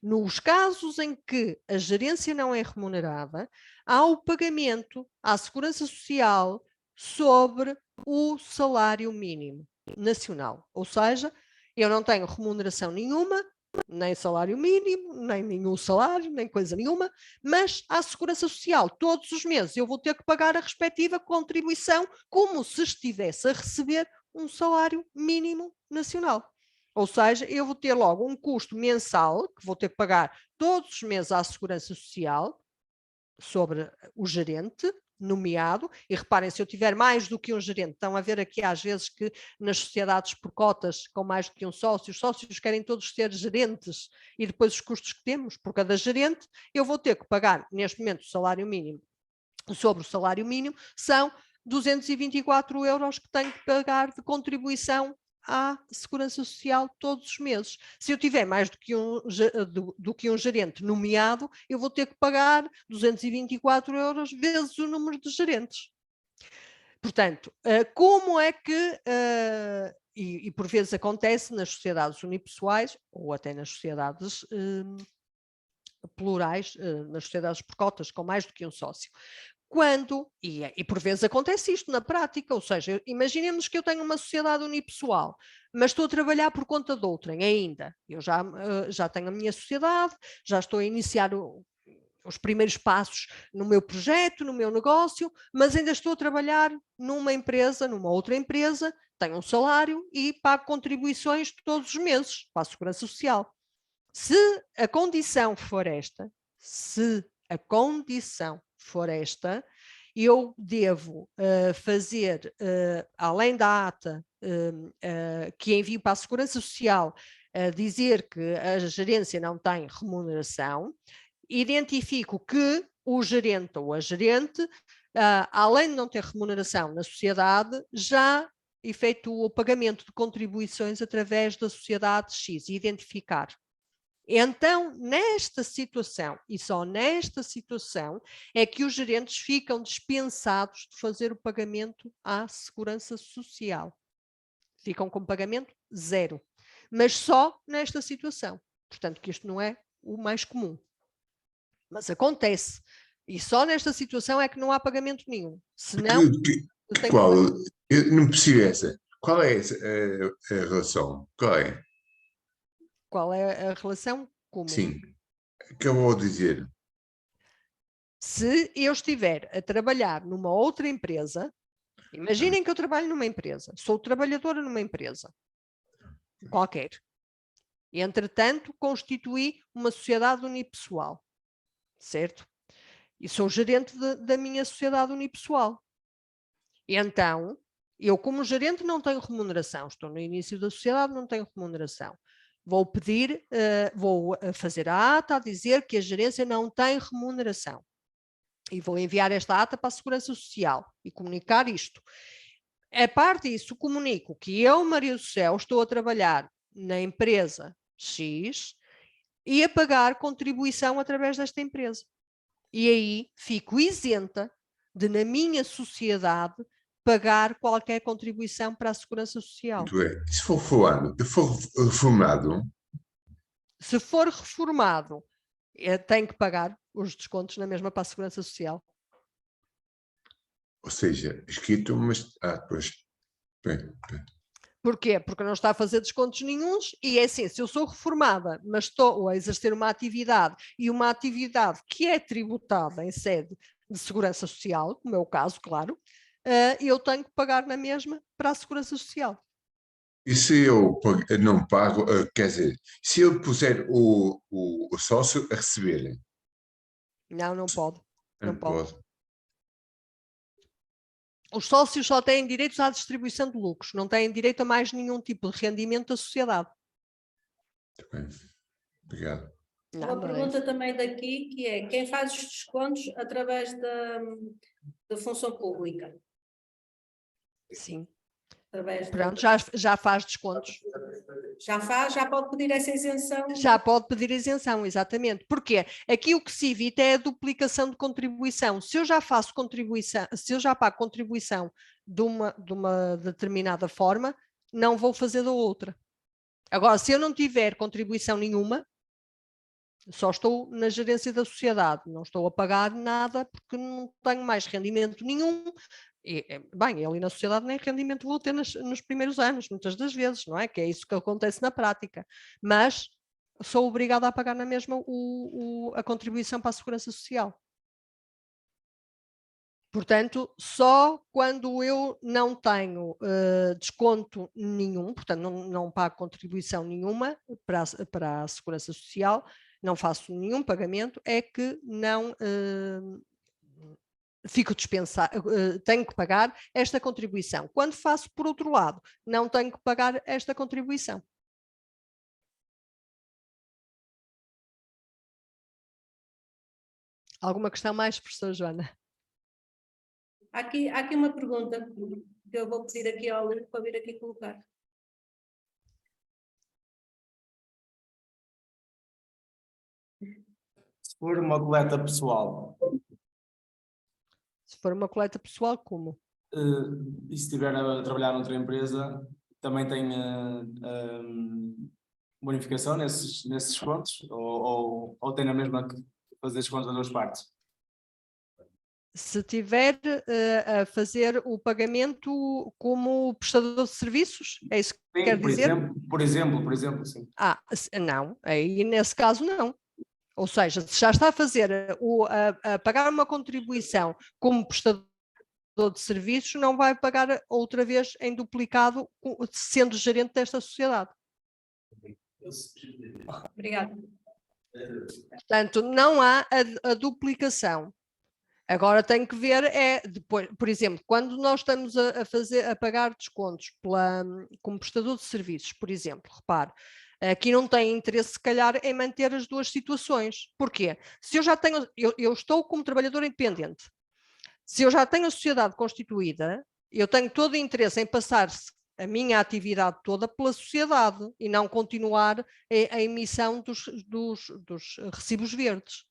nos casos em que a gerência não é remunerada, há o pagamento à Segurança Social sobre o salário mínimo nacional. Ou seja, eu não tenho remuneração nenhuma, nem salário mínimo, nem nenhum salário, nem coisa nenhuma, mas à Segurança Social, todos os meses, eu vou ter que pagar a respectiva contribuição como se estivesse a receber um salário mínimo nacional. Ou seja, eu vou ter logo um custo mensal, que vou ter que pagar todos os meses à Segurança Social, sobre o gerente nomeado, e reparem, se eu tiver mais do que um gerente, estão a ver aqui às vezes que nas sociedades por cotas com mais do que um sócio, os sócios querem todos ser gerentes, e depois os custos que temos por cada gerente, eu vou ter que pagar, neste momento, o salário mínimo, sobre o salário mínimo, são 224 euros que tenho que pagar de contribuição à Segurança Social todos os meses. Se eu tiver mais do que um gerente nomeado, eu vou ter que pagar 224 euros vezes o número de gerentes. Portanto, como é que, e por vezes acontece nas sociedades unipessoais, ou até nas sociedades plurais, nas sociedades por cotas com mais do que um sócio, e por vezes acontece isto na prática, ou seja, imaginemos que eu tenho uma sociedade unipessoal, mas estou a trabalhar por conta de outrem ainda. Eu já tenho a minha sociedade, já estou a iniciar os primeiros passos no meu projeto, no meu negócio, mas ainda estou a trabalhar numa empresa, numa outra empresa, tenho um salário e pago contribuições todos os meses para a Segurança Social. Se a condição for esta, eu devo fazer, além da ata que envio para a Segurança Social, dizer que a gerência não tem remuneração, identifico que o gerente ou a gerente, além de não ter remuneração na sociedade, já efetua o pagamento de contribuições através da sociedade X e identificar. Então, nesta situação, e só nesta situação, é que os gerentes ficam dispensados de fazer o pagamento à Segurança Social. Ficam com pagamento zero. Mas só nesta situação. Portanto, que isto não é o mais comum. Mas acontece. E só nesta situação é que não há pagamento nenhum. Senão, qual? Eu não percebi essa. Qual é a relação? Qual é? Qual é a relação? Como? Sim. acabou de dizer. Se eu estiver a trabalhar numa outra empresa, imaginem que eu trabalho numa empresa, sou trabalhadora numa empresa qualquer. E, entretanto, constituí uma sociedade unipessoal, certo? E sou gerente da minha sociedade unipessoal. E então, eu como gerente não tenho remuneração, estou no início da sociedade, não tenho remuneração. Vou pedir, vou fazer a ata a dizer que a gerência não tem remuneração. E vou enviar esta ata para a Segurança Social e comunicar isto. A parte disso, comunico que eu, Maria do Céu, estou a trabalhar na empresa X e a pagar contribuição através desta empresa. E aí fico isenta de, na minha sociedade, pagar qualquer contribuição para a Segurança Social. Muito bem. Se for reformado, Se for reformado, tem que pagar os descontos na mesma para a Segurança Social. ou seja, escrito, mas depois. Bem. Porquê? Porque não está a fazer descontos nenhuns e é assim, se eu sou reformada, mas estou a exercer uma atividade e uma atividade que é tributada em sede de Segurança Social, como é o caso, claro, eu tenho que pagar na mesma para a Segurança Social. E se eu não pago, quer dizer, se eu puser o sócio a receber? Não pode. Não pode. Os sócios só têm direitos à distribuição de lucros, não têm direito a mais nenhum tipo de rendimento da sociedade. Muito bem. Obrigado. Uma pergunta também daqui, que é, quem faz os descontos através da função pública? Sim. Através Pronto, já faz descontos. já pode pedir essa isenção? Já pode pedir isenção, exatamente. Porquê? Aqui o que se evita é a duplicação de contribuição. Se eu já faço contribuição, se eu já pago contribuição de uma determinada forma, não vou fazer da outra. Agora, se eu não tiver contribuição nenhuma, só estou na gerência da sociedade, não estou a pagar nada porque não tenho mais rendimento nenhum. Bem, ali na sociedade nem rendimento vou ter nos primeiros anos, muitas das vezes, não é? Que é isso que acontece na prática. Mas sou obrigada a pagar na mesma a contribuição para a Segurança Social. Portanto, só quando eu não tenho desconto nenhum, portanto não pago contribuição nenhuma para a Segurança Social, não faço nenhum pagamento, é que não fico dispensado, tenho que pagar esta contribuição. Quando faço por outro lado, não tenho que pagar esta contribuição. Alguma questão mais, professora Joana? Há aqui uma pergunta que eu vou pedir aqui ao Lino para vir aqui colocar. Se for uma coleta pessoal, Se for uma coleta pessoal, como? e se estiver a trabalhar noutra empresa, também tem bonificação nesses descontos? Ou tem na mesma que fazer descontos das duas partes? Se tiver a fazer o pagamento como prestador de serviços, é isso que Sim, quer dizer? por exemplo, sim. Não, aí nesse caso não. Ou seja, se já está a fazer a pagar uma contribuição como prestador de serviços, não vai pagar outra vez em duplicado, sendo gerente desta sociedade. Obrigada. Portanto, não há a duplicação. Agora tem que ver, depois, por exemplo, quando nós estamos a pagar descontos como prestador de serviços, por exemplo, repare, aqui não tem interesse, se calhar, em manter as duas situações. Porquê? Se eu já tenho, eu estou como trabalhador independente, se eu já tenho a sociedade constituída, eu tenho todo o interesse em passar a minha atividade toda pela sociedade e não continuar a emissão dos recibos verdes.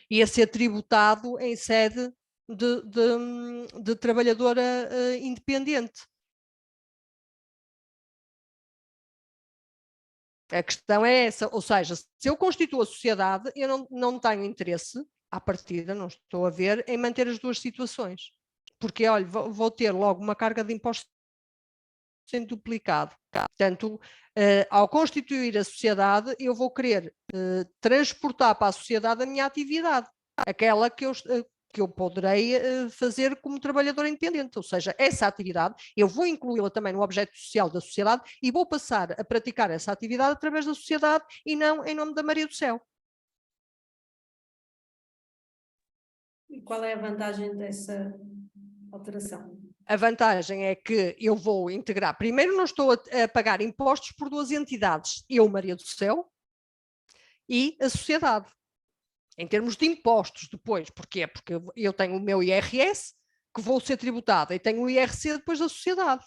E a ser tributado em sede de trabalhadora independente. A questão é essa, ou seja, se eu constituo a sociedade, eu não tenho interesse, à partida, não estou a ver, em manter as duas situações. Porque, olha, vou ter logo uma carga de impostos em duplicado. Portanto, ao constituir a sociedade, eu vou querer transportar para a sociedade a minha atividade, aquela que eu poderei fazer como trabalhador independente, ou seja, essa atividade eu vou incluí-la também no objeto social da sociedade e vou passar a praticar essa atividade através da sociedade e não em nome da Maria do Céu. E qual é a vantagem dessa alteração? A vantagem é que eu vou integrar, primeiro não estou a pagar impostos por duas entidades, eu, Maria do Céu, e a sociedade. Em termos de impostos depois, porquê? Porque eu tenho o meu IRS, que vou ser tributado, e tenho o IRC depois da sociedade.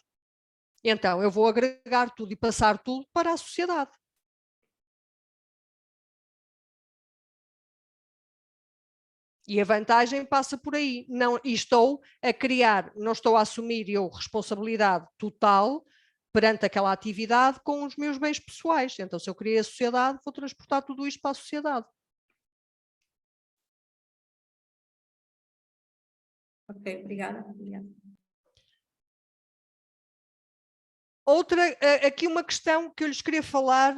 Então, eu vou agregar tudo e passar tudo para a sociedade. E a vantagem passa por aí. Não estou a criar, não estou a assumir eu responsabilidade total perante aquela atividade com os meus bens pessoais. Então, se eu criei a sociedade, vou transportar tudo isto para a sociedade. Ok, obrigada. Aqui uma questão que eu lhes queria falar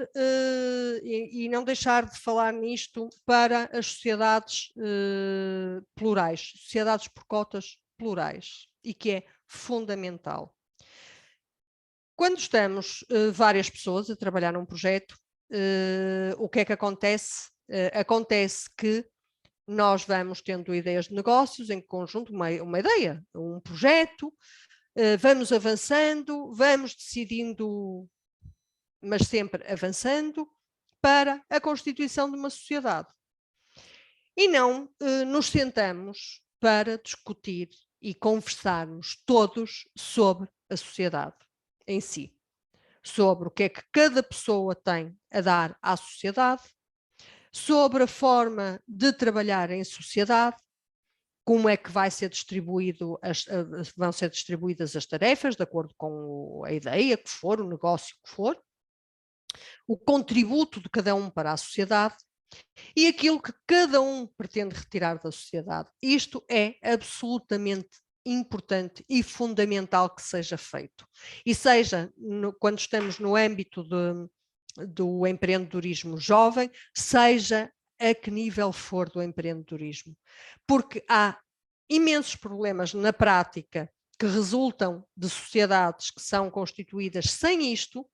e não deixar de falar nisto para as sociedades plurais, sociedades por cotas plurais, e que é fundamental. Quando estamos várias pessoas a trabalhar num projeto, o que é que acontece? Acontece que nós vamos tendo ideias de negócios em conjunto, uma ideia, um projeto, vamos avançando, vamos decidindo, mas sempre avançando, para a constituição de uma sociedade. E não nos sentamos para discutir e conversarmos todos sobre a sociedade em si, sobre o que é que cada pessoa tem a dar à sociedade, sobre a forma de trabalhar em sociedade, como é que vai ser distribuído vão ser distribuídas as tarefas, de acordo com a ideia que for, o negócio que for, o contributo de cada um para a sociedade e aquilo que cada um pretende retirar da sociedade. Isto é absolutamente importante e fundamental que seja feito. E seja quando estamos no âmbito do empreendedorismo jovem, seja a que nível for do empreendedorismo, porque há imensos problemas na prática que resultam de sociedades que são constituídas sem isto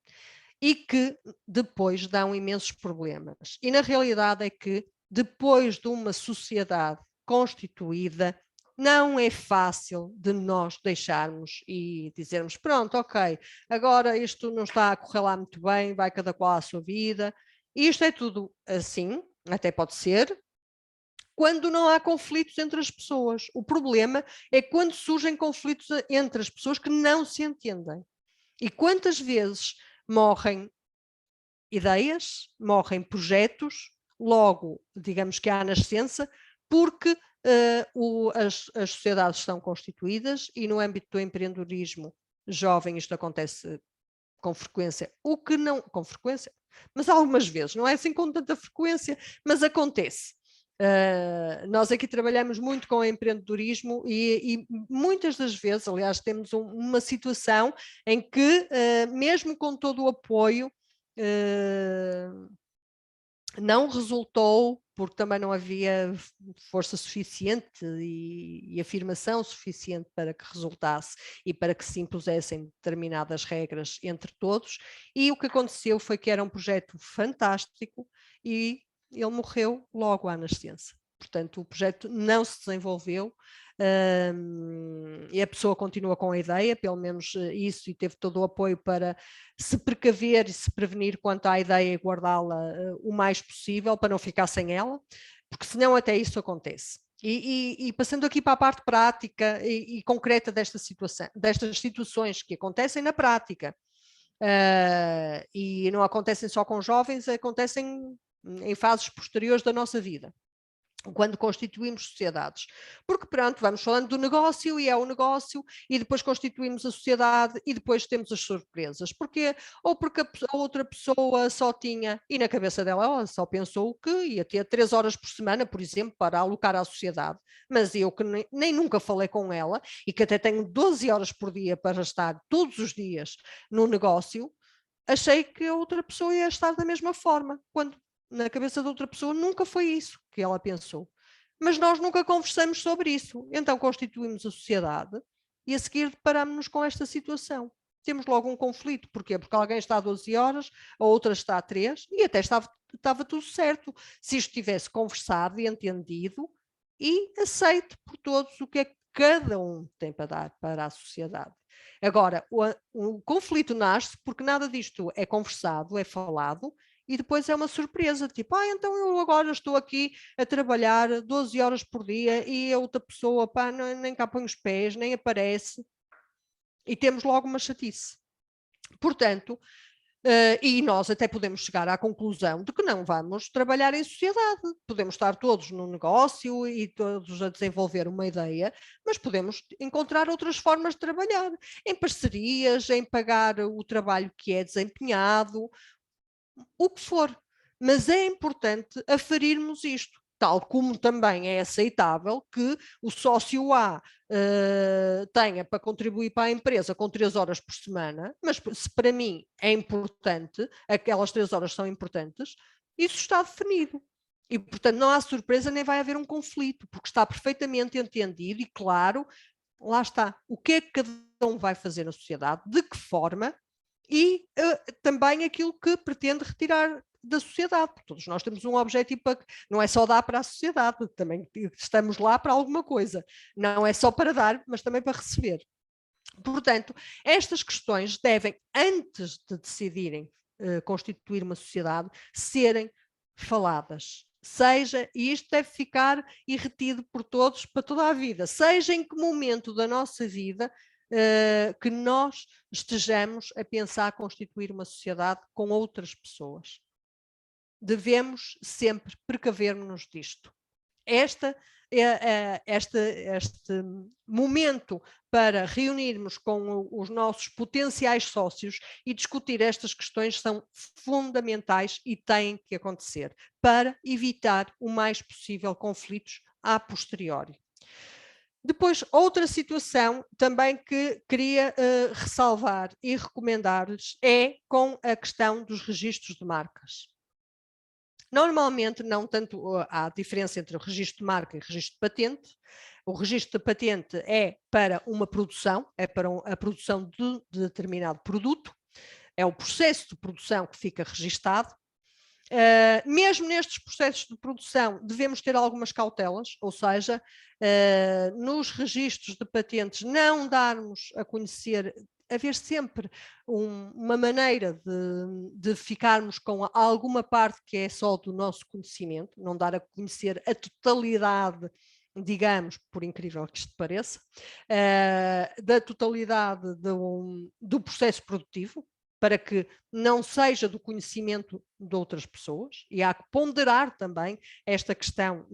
e que depois dão imensos problemas. E na realidade é que depois de uma sociedade constituída, não é fácil de nós deixarmos e dizermos, pronto, ok, agora isto não está a correr lá muito bem, vai cada qual à sua vida. E isto é tudo assim, até pode ser, quando não há conflitos entre as pessoas. O problema é quando surgem conflitos entre as pessoas que não se entendem. E quantas vezes morrem ideias, morrem projetos, logo, digamos que há nascença, porque as sociedades estão constituídas e no âmbito do empreendedorismo jovem isto acontece com frequência, o que não, com frequência, mas algumas vezes, não é assim com tanta frequência, mas acontece. Nós aqui trabalhamos muito com empreendedorismo e muitas das vezes, aliás, temos uma situação em que, mesmo com todo o apoio, não resultou, porque também não havia força suficiente e afirmação suficiente para que resultasse e para que se impusessem determinadas regras entre todos, e o que aconteceu foi que era um projeto fantástico e ele morreu logo à nascença. Portanto, o projeto não se desenvolveu e a pessoa continua com a ideia, pelo menos isso, e teve todo o apoio para se precaver e se prevenir quanto à ideia e guardá-la o mais possível para não ficar sem ela, porque senão até isso acontece. E passando aqui para a parte prática e concreta desta situação, destas situações que acontecem na prática, e não acontecem só com jovens, acontecem em fases posteriores da nossa vida. quando constituímos sociedades. Porque, pronto, vamos falando do negócio e é o negócio, e depois constituímos a sociedade e depois temos as surpresas. Porquê? Ou porque a outra pessoa só tinha, e na cabeça dela ela só pensou que ia ter 3 horas por semana, por exemplo, para alocar à sociedade. Mas eu que nem nunca falei com ela e que até tenho 12 horas por dia para estar todos os dias no negócio, achei que a outra pessoa ia estar da mesma forma, quando na cabeça da outra pessoa nunca foi isso que ela pensou. Mas nós nunca conversamos sobre isso. Então constituímos a sociedade e a seguir deparamos-nos com esta situação. Temos logo um conflito. Porquê? Porque alguém está a 12 horas, a outra está a 3 e até estava tudo certo. Se isto tivesse conversado e entendido e aceito por todos o que é que cada um tem para dar para a sociedade. Agora, o conflito nasce porque nada disto é conversado, é falado, e depois é uma surpresa, tipo, então eu agora estou aqui a trabalhar 12 horas por dia e a outra pessoa, nem cá põe os pés, nem aparece, e temos logo uma chatice. Portanto, e nós até podemos chegar à conclusão de que não vamos trabalhar em sociedade. Podemos estar todos no negócio e todos a desenvolver uma ideia, mas podemos encontrar outras formas de trabalhar, em parcerias, em pagar o trabalho que é desempenhado, o que for. Mas é importante aferirmos isto, tal como também é aceitável que o sócio A tenha para contribuir para a empresa com 3 horas por semana, mas se para mim é importante, aquelas 3 horas são importantes, isso está definido. E, portanto, não há surpresa nem vai haver um conflito, porque está perfeitamente entendido e claro, lá está, o que é que cada um vai fazer na sociedade, de que forma, e também aquilo que pretende retirar da sociedade, porque todos nós temos um objetivo, não é só dar para a sociedade, também estamos lá para alguma coisa, não é só para dar, mas também para receber. Portanto, estas questões devem, antes de decidirem constituir uma sociedade, serem faladas. E isto deve ficar irretido por todos para toda a vida, seja em que momento da nossa vida que nós estejamos a pensar constituir uma sociedade com outras pessoas. Devemos sempre precaver-nos disto. Este momento para reunirmos com os nossos potenciais sócios e discutir estas questões são fundamentais e têm que acontecer para evitar o mais possível conflitos a posteriori. Depois, outra situação também que queria ressalvar e recomendar-lhes é com a questão dos registros de marcas. Normalmente, não tanto há diferença entre o registro de marca e o registro de patente. O registro de patente é para uma produção, é para a produção de determinado produto, é o processo de produção que fica registado. Mesmo nestes processos de produção devemos ter algumas cautelas, ou seja, nos registros de patentes não darmos a conhecer, haver sempre uma maneira de ficarmos com alguma parte que é só do nosso conhecimento, não dar a conhecer a totalidade, digamos, por incrível que isto pareça, da totalidade do processo produtivo, para que não seja do conhecimento de outras pessoas, e há que ponderar também esta questão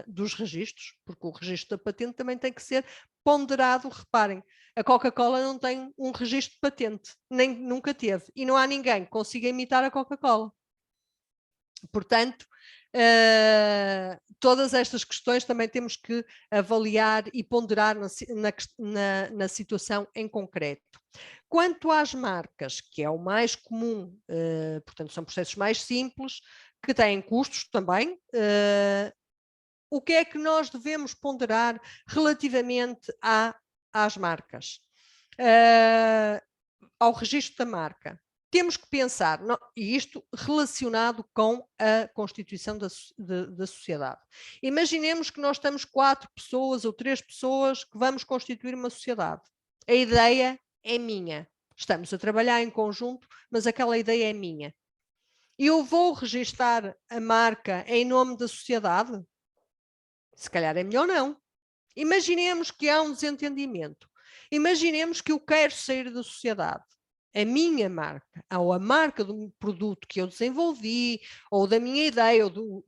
dos registros, porque o registro da patente também tem que ser ponderado. Reparem, a Coca-Cola não tem um registro de patente, nem nunca teve, e não há ninguém que consiga imitar a Coca-Cola. Portanto, todas estas questões também temos que avaliar e ponderar na situação em concreto. Quanto às marcas, que é o mais comum, portanto são processos mais simples, que têm custos também, o que é que nós devemos ponderar relativamente às marcas? Ao registro da marca. Temos que pensar, e isto relacionado com a constituição da sociedade. Imaginemos que nós estamos 4 pessoas ou 3 pessoas que vamos constituir uma sociedade. A ideia é minha. Estamos a trabalhar em conjunto, mas aquela ideia é minha. Eu vou registar a marca em nome da sociedade? Se calhar é melhor não. Imaginemos que há um desentendimento. Imaginemos que eu quero sair da sociedade. A minha marca, ou a marca do produto que eu desenvolvi, ou da minha ideia, ou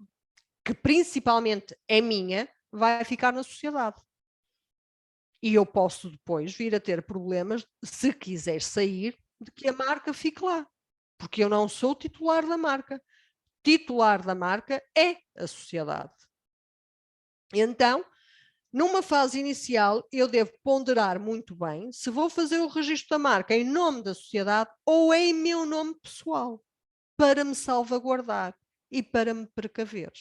que principalmente é minha, vai ficar na sociedade. E eu posso depois vir a ter problemas, se quiser sair, de que a marca fique lá. Porque eu não sou titular da marca. Titular da marca é a sociedade. Então, numa fase inicial, eu devo ponderar muito bem se vou fazer o registro da marca em nome da sociedade ou em meu nome pessoal, para me salvaguardar e para me precaver.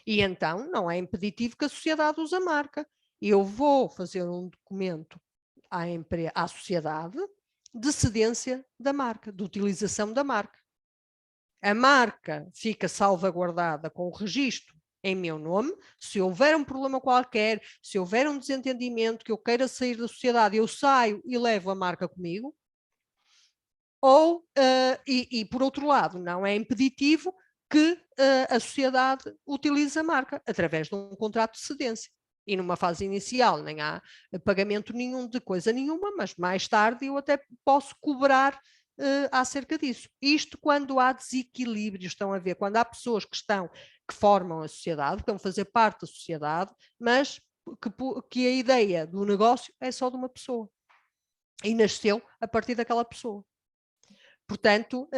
E então, não é impeditivo que a sociedade use a marca. Eu vou fazer um documento à sociedade de cedência da marca, de utilização da marca. A marca fica salvaguardada com o registro em meu nome. Se houver um problema qualquer, se houver um desentendimento que eu queira sair da sociedade, eu saio e levo a marca comigo. Ou, por outro lado, não é impeditivo que a sociedade utilize a marca através de um contrato de cedência. E numa fase inicial nem há pagamento nenhum de coisa nenhuma, mas mais tarde eu até posso cobrar acerca disso. Isto quando há desequilíbrios, estão a ver, quando há pessoas que formam a sociedade, que estão a fazer parte da sociedade, mas que a ideia do negócio é só de uma pessoa. E nasceu a partir daquela pessoa. Portanto,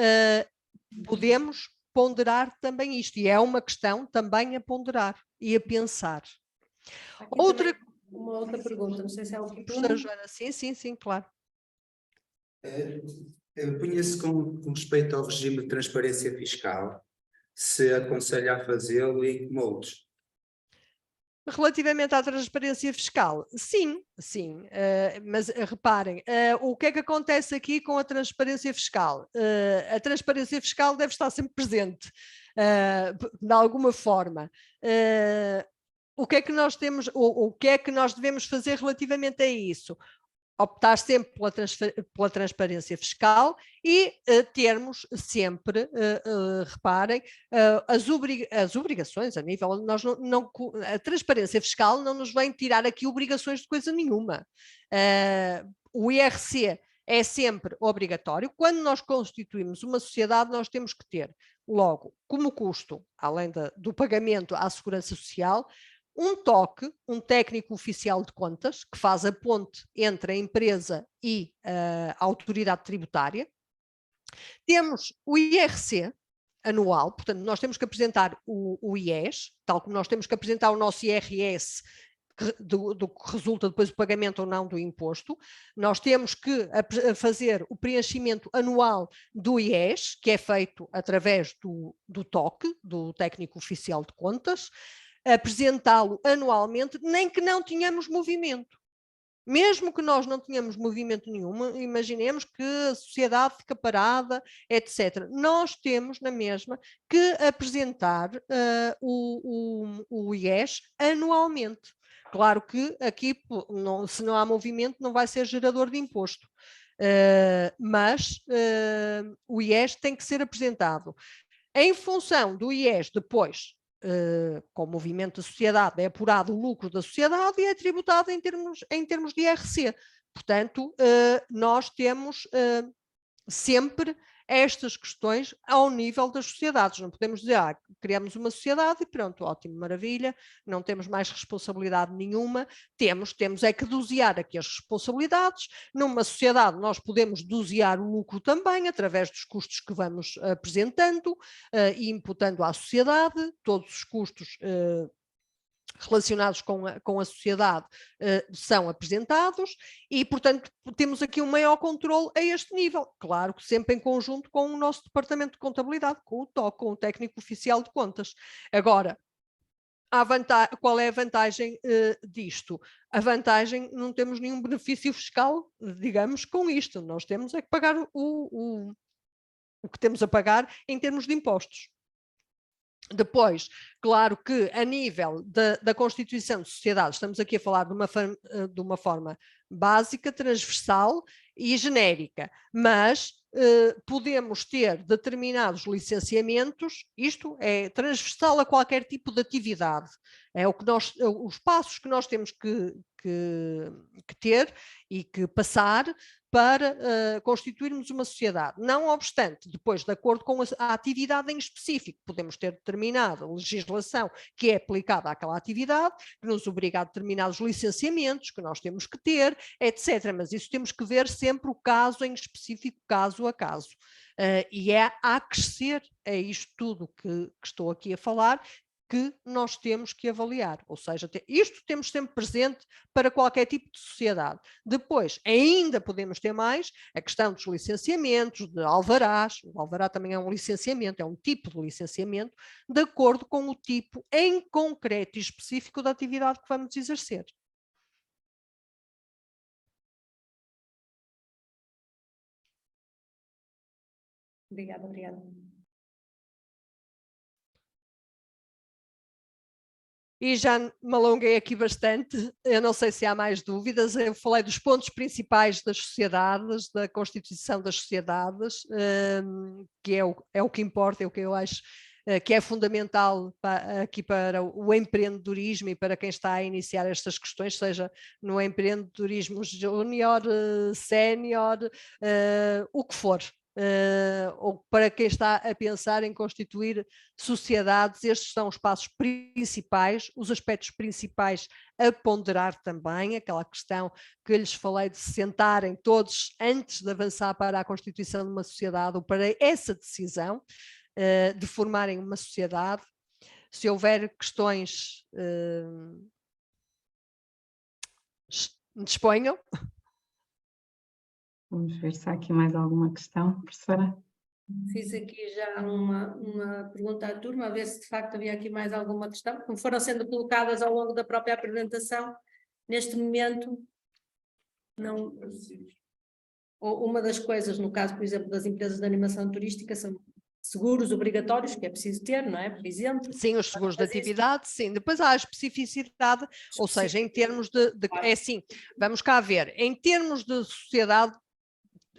podemos ponderar também isto. E é uma questão também a ponderar e a pensar. Uma outra pergunta, não sei se é Professora Joana, sim, claro. Punha-se com respeito ao regime de transparência fiscal, se aconselha a fazê-lo e em que moldes? Relativamente à transparência fiscal, sim, mas reparem, o que é que acontece aqui com a transparência fiscal? A transparência fiscal deve estar sempre presente, de alguma forma. O que é que nós temos, o que é que nós devemos fazer relativamente a isso? Optar sempre pela transparência fiscal e termos sempre, reparem, as obrigações a nível, a transparência fiscal não nos vem tirar aqui obrigações de coisa nenhuma. O IRC é sempre obrigatório. Quando nós constituímos uma sociedade, nós temos que ter logo como custo, além do pagamento à Segurança Social, um TOC, um técnico oficial de contas, que faz a ponte entre a empresa e a autoridade tributária. Temos o IRC anual, portanto, nós temos que apresentar o IES, tal como nós temos que apresentar o nosso IRS, do que resulta depois do pagamento ou não do imposto. Nós temos que fazer o preenchimento anual do IES, que é feito através do TOC, do técnico oficial de contas, apresentá-lo anualmente, nem que não tenhamos movimento. Mesmo que nós não tenhamos movimento nenhum, imaginemos que a sociedade fica parada, etc. Nós temos, na mesma, que apresentar o IES anualmente. Claro que aqui, se não há movimento, não vai ser gerador de imposto. Mas o IES tem que ser apresentado. Em função do IES, depois, com o movimento da sociedade, é apurado o lucro da sociedade e é tributado em termos de IRC. Portanto, nós temos sempre estas questões ao nível das sociedades. Não podemos dizer, criamos uma sociedade e pronto, ótimo, maravilha, não temos mais responsabilidade nenhuma. Temos é que dosear aqui as responsabilidades. Numa sociedade nós podemos dosear o lucro também, através dos custos que vamos apresentando e imputando à sociedade, todos os custos relacionados com a sociedade são apresentados e, portanto, temos aqui um maior controle a este nível. Claro que sempre em conjunto com o nosso departamento de contabilidade, com o TOC, com o técnico oficial de contas. Agora, qual é a vantagem disto? A vantagem, não temos nenhum benefício fiscal, digamos, com isto. Nós temos é que pagar o que temos a pagar em termos de impostos. Depois, claro que a nível da constituição de sociedades, estamos aqui a falar de uma forma básica, transversal e genérica, mas podemos ter determinados licenciamentos, isto é transversal a qualquer tipo de atividade, é os passos que nós temos que ter e que passar para constituirmos uma sociedade. Não obstante, depois, de acordo com a atividade em específico, podemos ter determinada legislação que é aplicada àquela atividade, que nos obriga a determinados licenciamentos que nós temos que ter, etc. Mas isso temos que ver sempre o caso em específico, caso a caso. E é a acrescer a isto tudo que estou aqui a falar, que nós temos que avaliar, ou seja, isto temos sempre presente para qualquer tipo de sociedade. Depois, ainda podemos ter mais a questão dos licenciamentos, de alvarás. O alvará também é um licenciamento, é um tipo de licenciamento, de acordo com o tipo em concreto e específico da atividade que vamos exercer. Obrigada. E já me alonguei aqui bastante, eu não sei se há mais dúvidas, eu falei dos pontos principais das sociedades, da constituição das sociedades, que é o que importa, é o que eu acho que é fundamental aqui para o empreendedorismo e para quem está a iniciar estas questões, seja no empreendedorismo júnior, sénior, o que for. Ou para quem está a pensar em constituir sociedades, estes são os passos principais, os aspectos principais a ponderar também, aquela questão que lhes falei de se sentarem todos antes de avançar para a constituição de uma sociedade ou para essa decisão de formarem uma sociedade. Se houver questões, disponham. Vamos ver se há aqui mais alguma questão, professora. Fiz aqui já uma pergunta à turma, a ver se de facto havia aqui mais alguma questão, como foram sendo colocadas ao longo da própria apresentação. Neste momento, não. Uma das coisas, no caso, por exemplo, das empresas de animação turística, são seguros obrigatórios, que é preciso ter, não é? Por exemplo. Sim, os seguros de atividade, sim. Depois há a especificidade, ou seja, em termos de é assim, vamos cá ver, em termos de sociedade,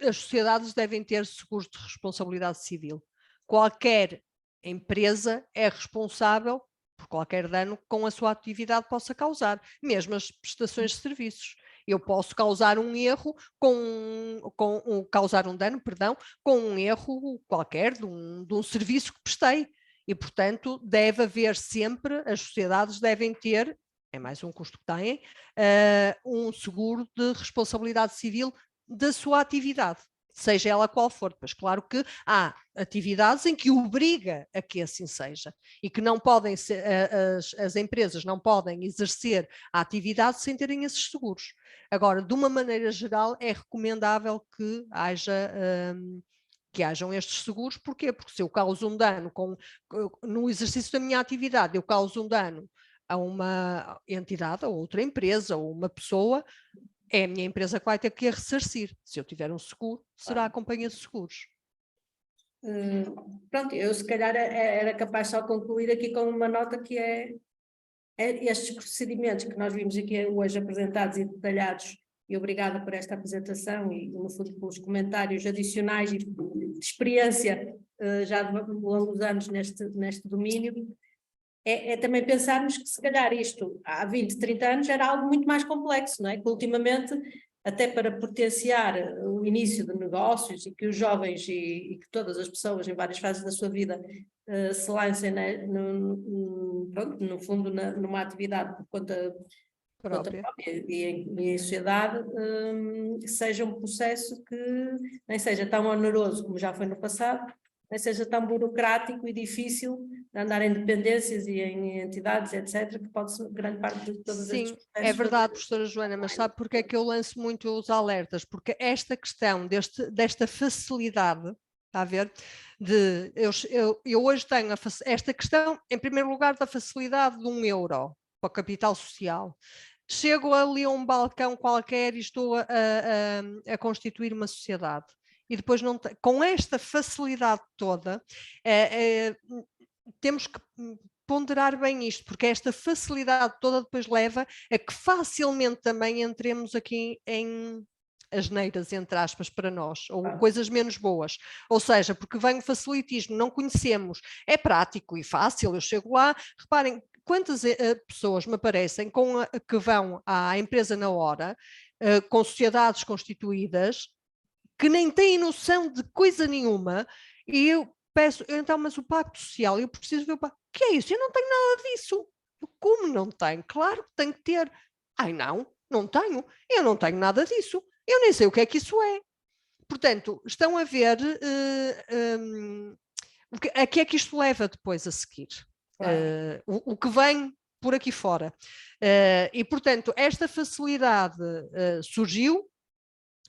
as sociedades devem ter seguros de responsabilidade civil. Qualquer empresa é responsável por qualquer dano que com a sua atividade possa causar, mesmo as prestações de serviços. Eu posso causar um erro causar um dano, perdão, com um erro qualquer de um serviço que prestei. E, portanto, deve haver sempre, as sociedades devem ter, é mais um custo que têm, um seguro de responsabilidade civil da sua atividade, seja ela qual for. Pois claro que há atividades em que obriga a que assim seja e que não podem ser, as empresas não podem exercer a atividade sem terem esses seguros. Agora, de uma maneira geral, é recomendável que hajam estes seguros. Porquê? Porque se eu causo um dano no exercício da minha atividade, eu causo um dano a uma entidade, a outra empresa, ou uma pessoa, é a minha empresa que vai ter que a ressarcir. Se eu tiver um seguro, será a companhia de seguros. Pronto, eu se calhar era capaz só de concluir aqui com uma nota que é estes procedimentos que nós vimos aqui hoje apresentados e detalhados, e obrigada por esta apresentação e no fundo pelos comentários adicionais e de experiência já de longos anos neste domínio. É também pensarmos que se calhar isto há 20, 30 anos era algo muito mais complexo, não é? Que ultimamente, até para potenciar o início de negócios e que os jovens e que todas as pessoas em várias fases da sua vida se lancem, né, no fundo numa atividade por conta própria e em sociedade, seja um processo que nem seja tão oneroso como já foi no passado, nem seja tão burocrático e difícil de andar em dependências e em entidades, etc., que pode ser grande parte de todos estes processos. Sim, é verdade, professora Joana, mas sabe porque é que eu lanço muito os alertas? Porque esta questão desta facilidade, está a ver, eu hoje tenho esta questão, em primeiro lugar, da facilidade de €1 para o capital social. Chego ali a um balcão qualquer e estou a constituir uma sociedade. E depois, com esta facilidade toda, temos que ponderar bem isto, porque esta facilidade toda depois leva a que facilmente também entremos aqui em asneiras, entre aspas, para nós, ou coisas menos boas. Ou seja, porque vem o facilitismo, não conhecemos, é prático e fácil, eu chego lá, reparem, quantas pessoas me aparecem que vão à empresa na hora, com sociedades constituídas, que nem têm noção de coisa nenhuma, e eu peço, então, mas o pacto social, eu preciso ver o pacto. Que é isso? Eu não tenho nada disso. Eu, como não tenho? Claro que tenho que ter. Ai, não tenho. Eu não tenho nada disso. Eu nem sei o que é que isso é. Portanto, estão a ver a que é que isto leva depois a seguir. Claro. O que vem por aqui fora. E, portanto, esta facilidade surgiu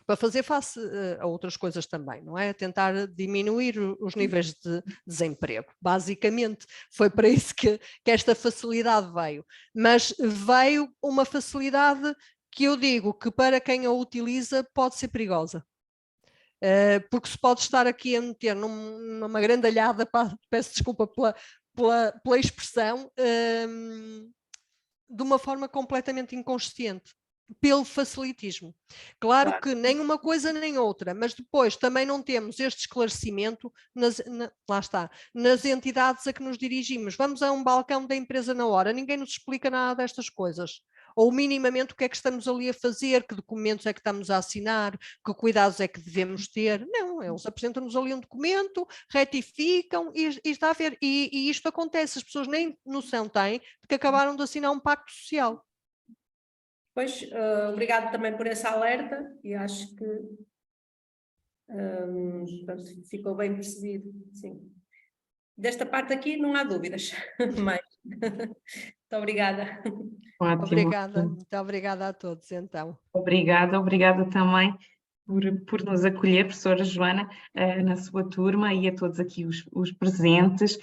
para fazer face a outras coisas também, não é? Tentar diminuir os níveis de desemprego. Basicamente, foi para isso que esta facilidade veio. Mas veio uma facilidade que eu digo que para quem a utiliza pode ser perigosa. Porque se pode estar aqui a meter numa grandalhada, peço desculpa pela expressão, de uma forma completamente inconsciente, pelo facilitismo. Claro que nem uma coisa nem outra, mas depois também não temos este esclarecimento lá está, nas entidades a que nos dirigimos. Vamos a um balcão da empresa na hora, ninguém nos explica nada destas coisas. Ou minimamente o que é que estamos ali a fazer, que documentos é que estamos a assinar, que cuidados é que devemos ter. Não, eles apresentam-nos ali um documento, retificam e está a ver. E isto acontece, as pessoas nem noção têm de que acabaram de assinar um pacto social. Pois, obrigado também por esse alerta e acho que pronto, ficou bem percebido, sim. Desta parte aqui não há dúvidas, mas muito obrigada. Ótimo. Obrigada, muito obrigada a todos, então. Obrigada também por nos acolher, professora Joana, na sua turma e a todos aqui os presentes.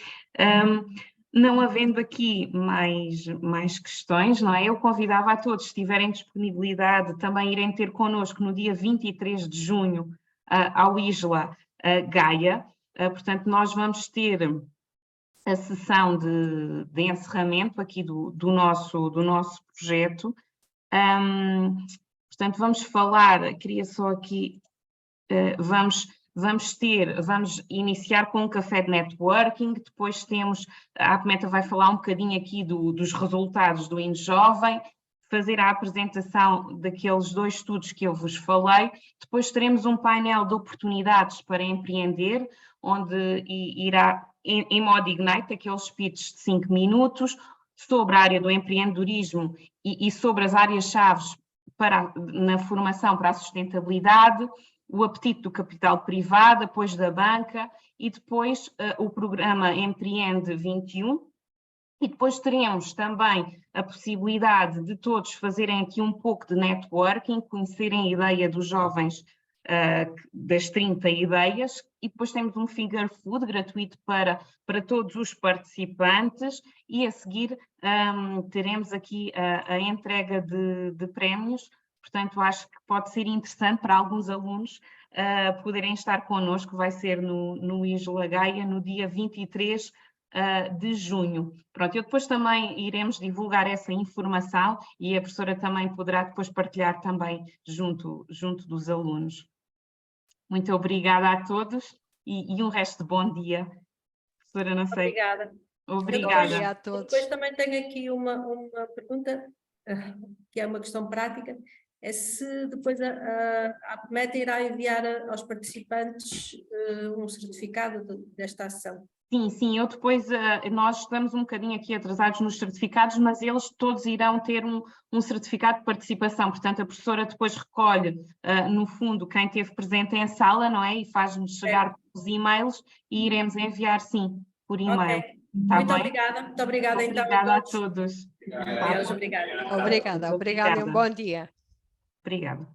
Não havendo aqui mais questões, não é? Eu convidava a todos, se tiverem disponibilidade, também irem ter connosco no dia 23 de junho ao Isla Gaia. Portanto, nós vamos ter a sessão de encerramento aqui do nosso projeto. Portanto, vamos falar, queria só aqui, vamos iniciar com um café de networking, depois temos, a Apmeta vai falar um bocadinho aqui dos resultados do InJovem, fazer a apresentação daqueles 2 estudos que eu vos falei, depois teremos um painel de oportunidades para empreender, onde irá, em modo Ignite, aqueles speeches de 5 minutos, sobre a área do empreendedorismo e sobre as áreas-chave na formação para a sustentabilidade, o apetite do capital privado, apoio da banca e depois o programa Empreende 21. E depois teremos também a possibilidade de todos fazerem aqui um pouco de networking, conhecerem a ideia dos jovens das 30 ideias, e depois temos um finger food gratuito para todos os participantes e a seguir teremos aqui a entrega de prémios. Portanto, acho que pode ser interessante para alguns alunos poderem estar connosco, vai ser no Isla Gaia no dia 23 de junho. Pronto, eu depois também iremos divulgar essa informação e a professora também poderá depois partilhar também junto dos alunos. Muito obrigada a todos e um resto de bom dia. Professora, não sei. Obrigada. A todos. Depois também tenho aqui uma pergunta, que é uma questão prática, é se depois a Apmeta irá enviar aos participantes um certificado desta ação. Sim, eu depois, nós estamos um bocadinho aqui atrasados nos certificados, mas eles todos irão ter um certificado de participação, portanto a professora depois recolhe, no fundo, quem esteve presente em sala, não é? E faz-nos chegar os e-mails e iremos enviar, sim, por e-mail. Okay. Tá muito bem? obrigada então. Obrigada a todos. Deus, obrigada. Obrigada e um bom dia. Obrigada.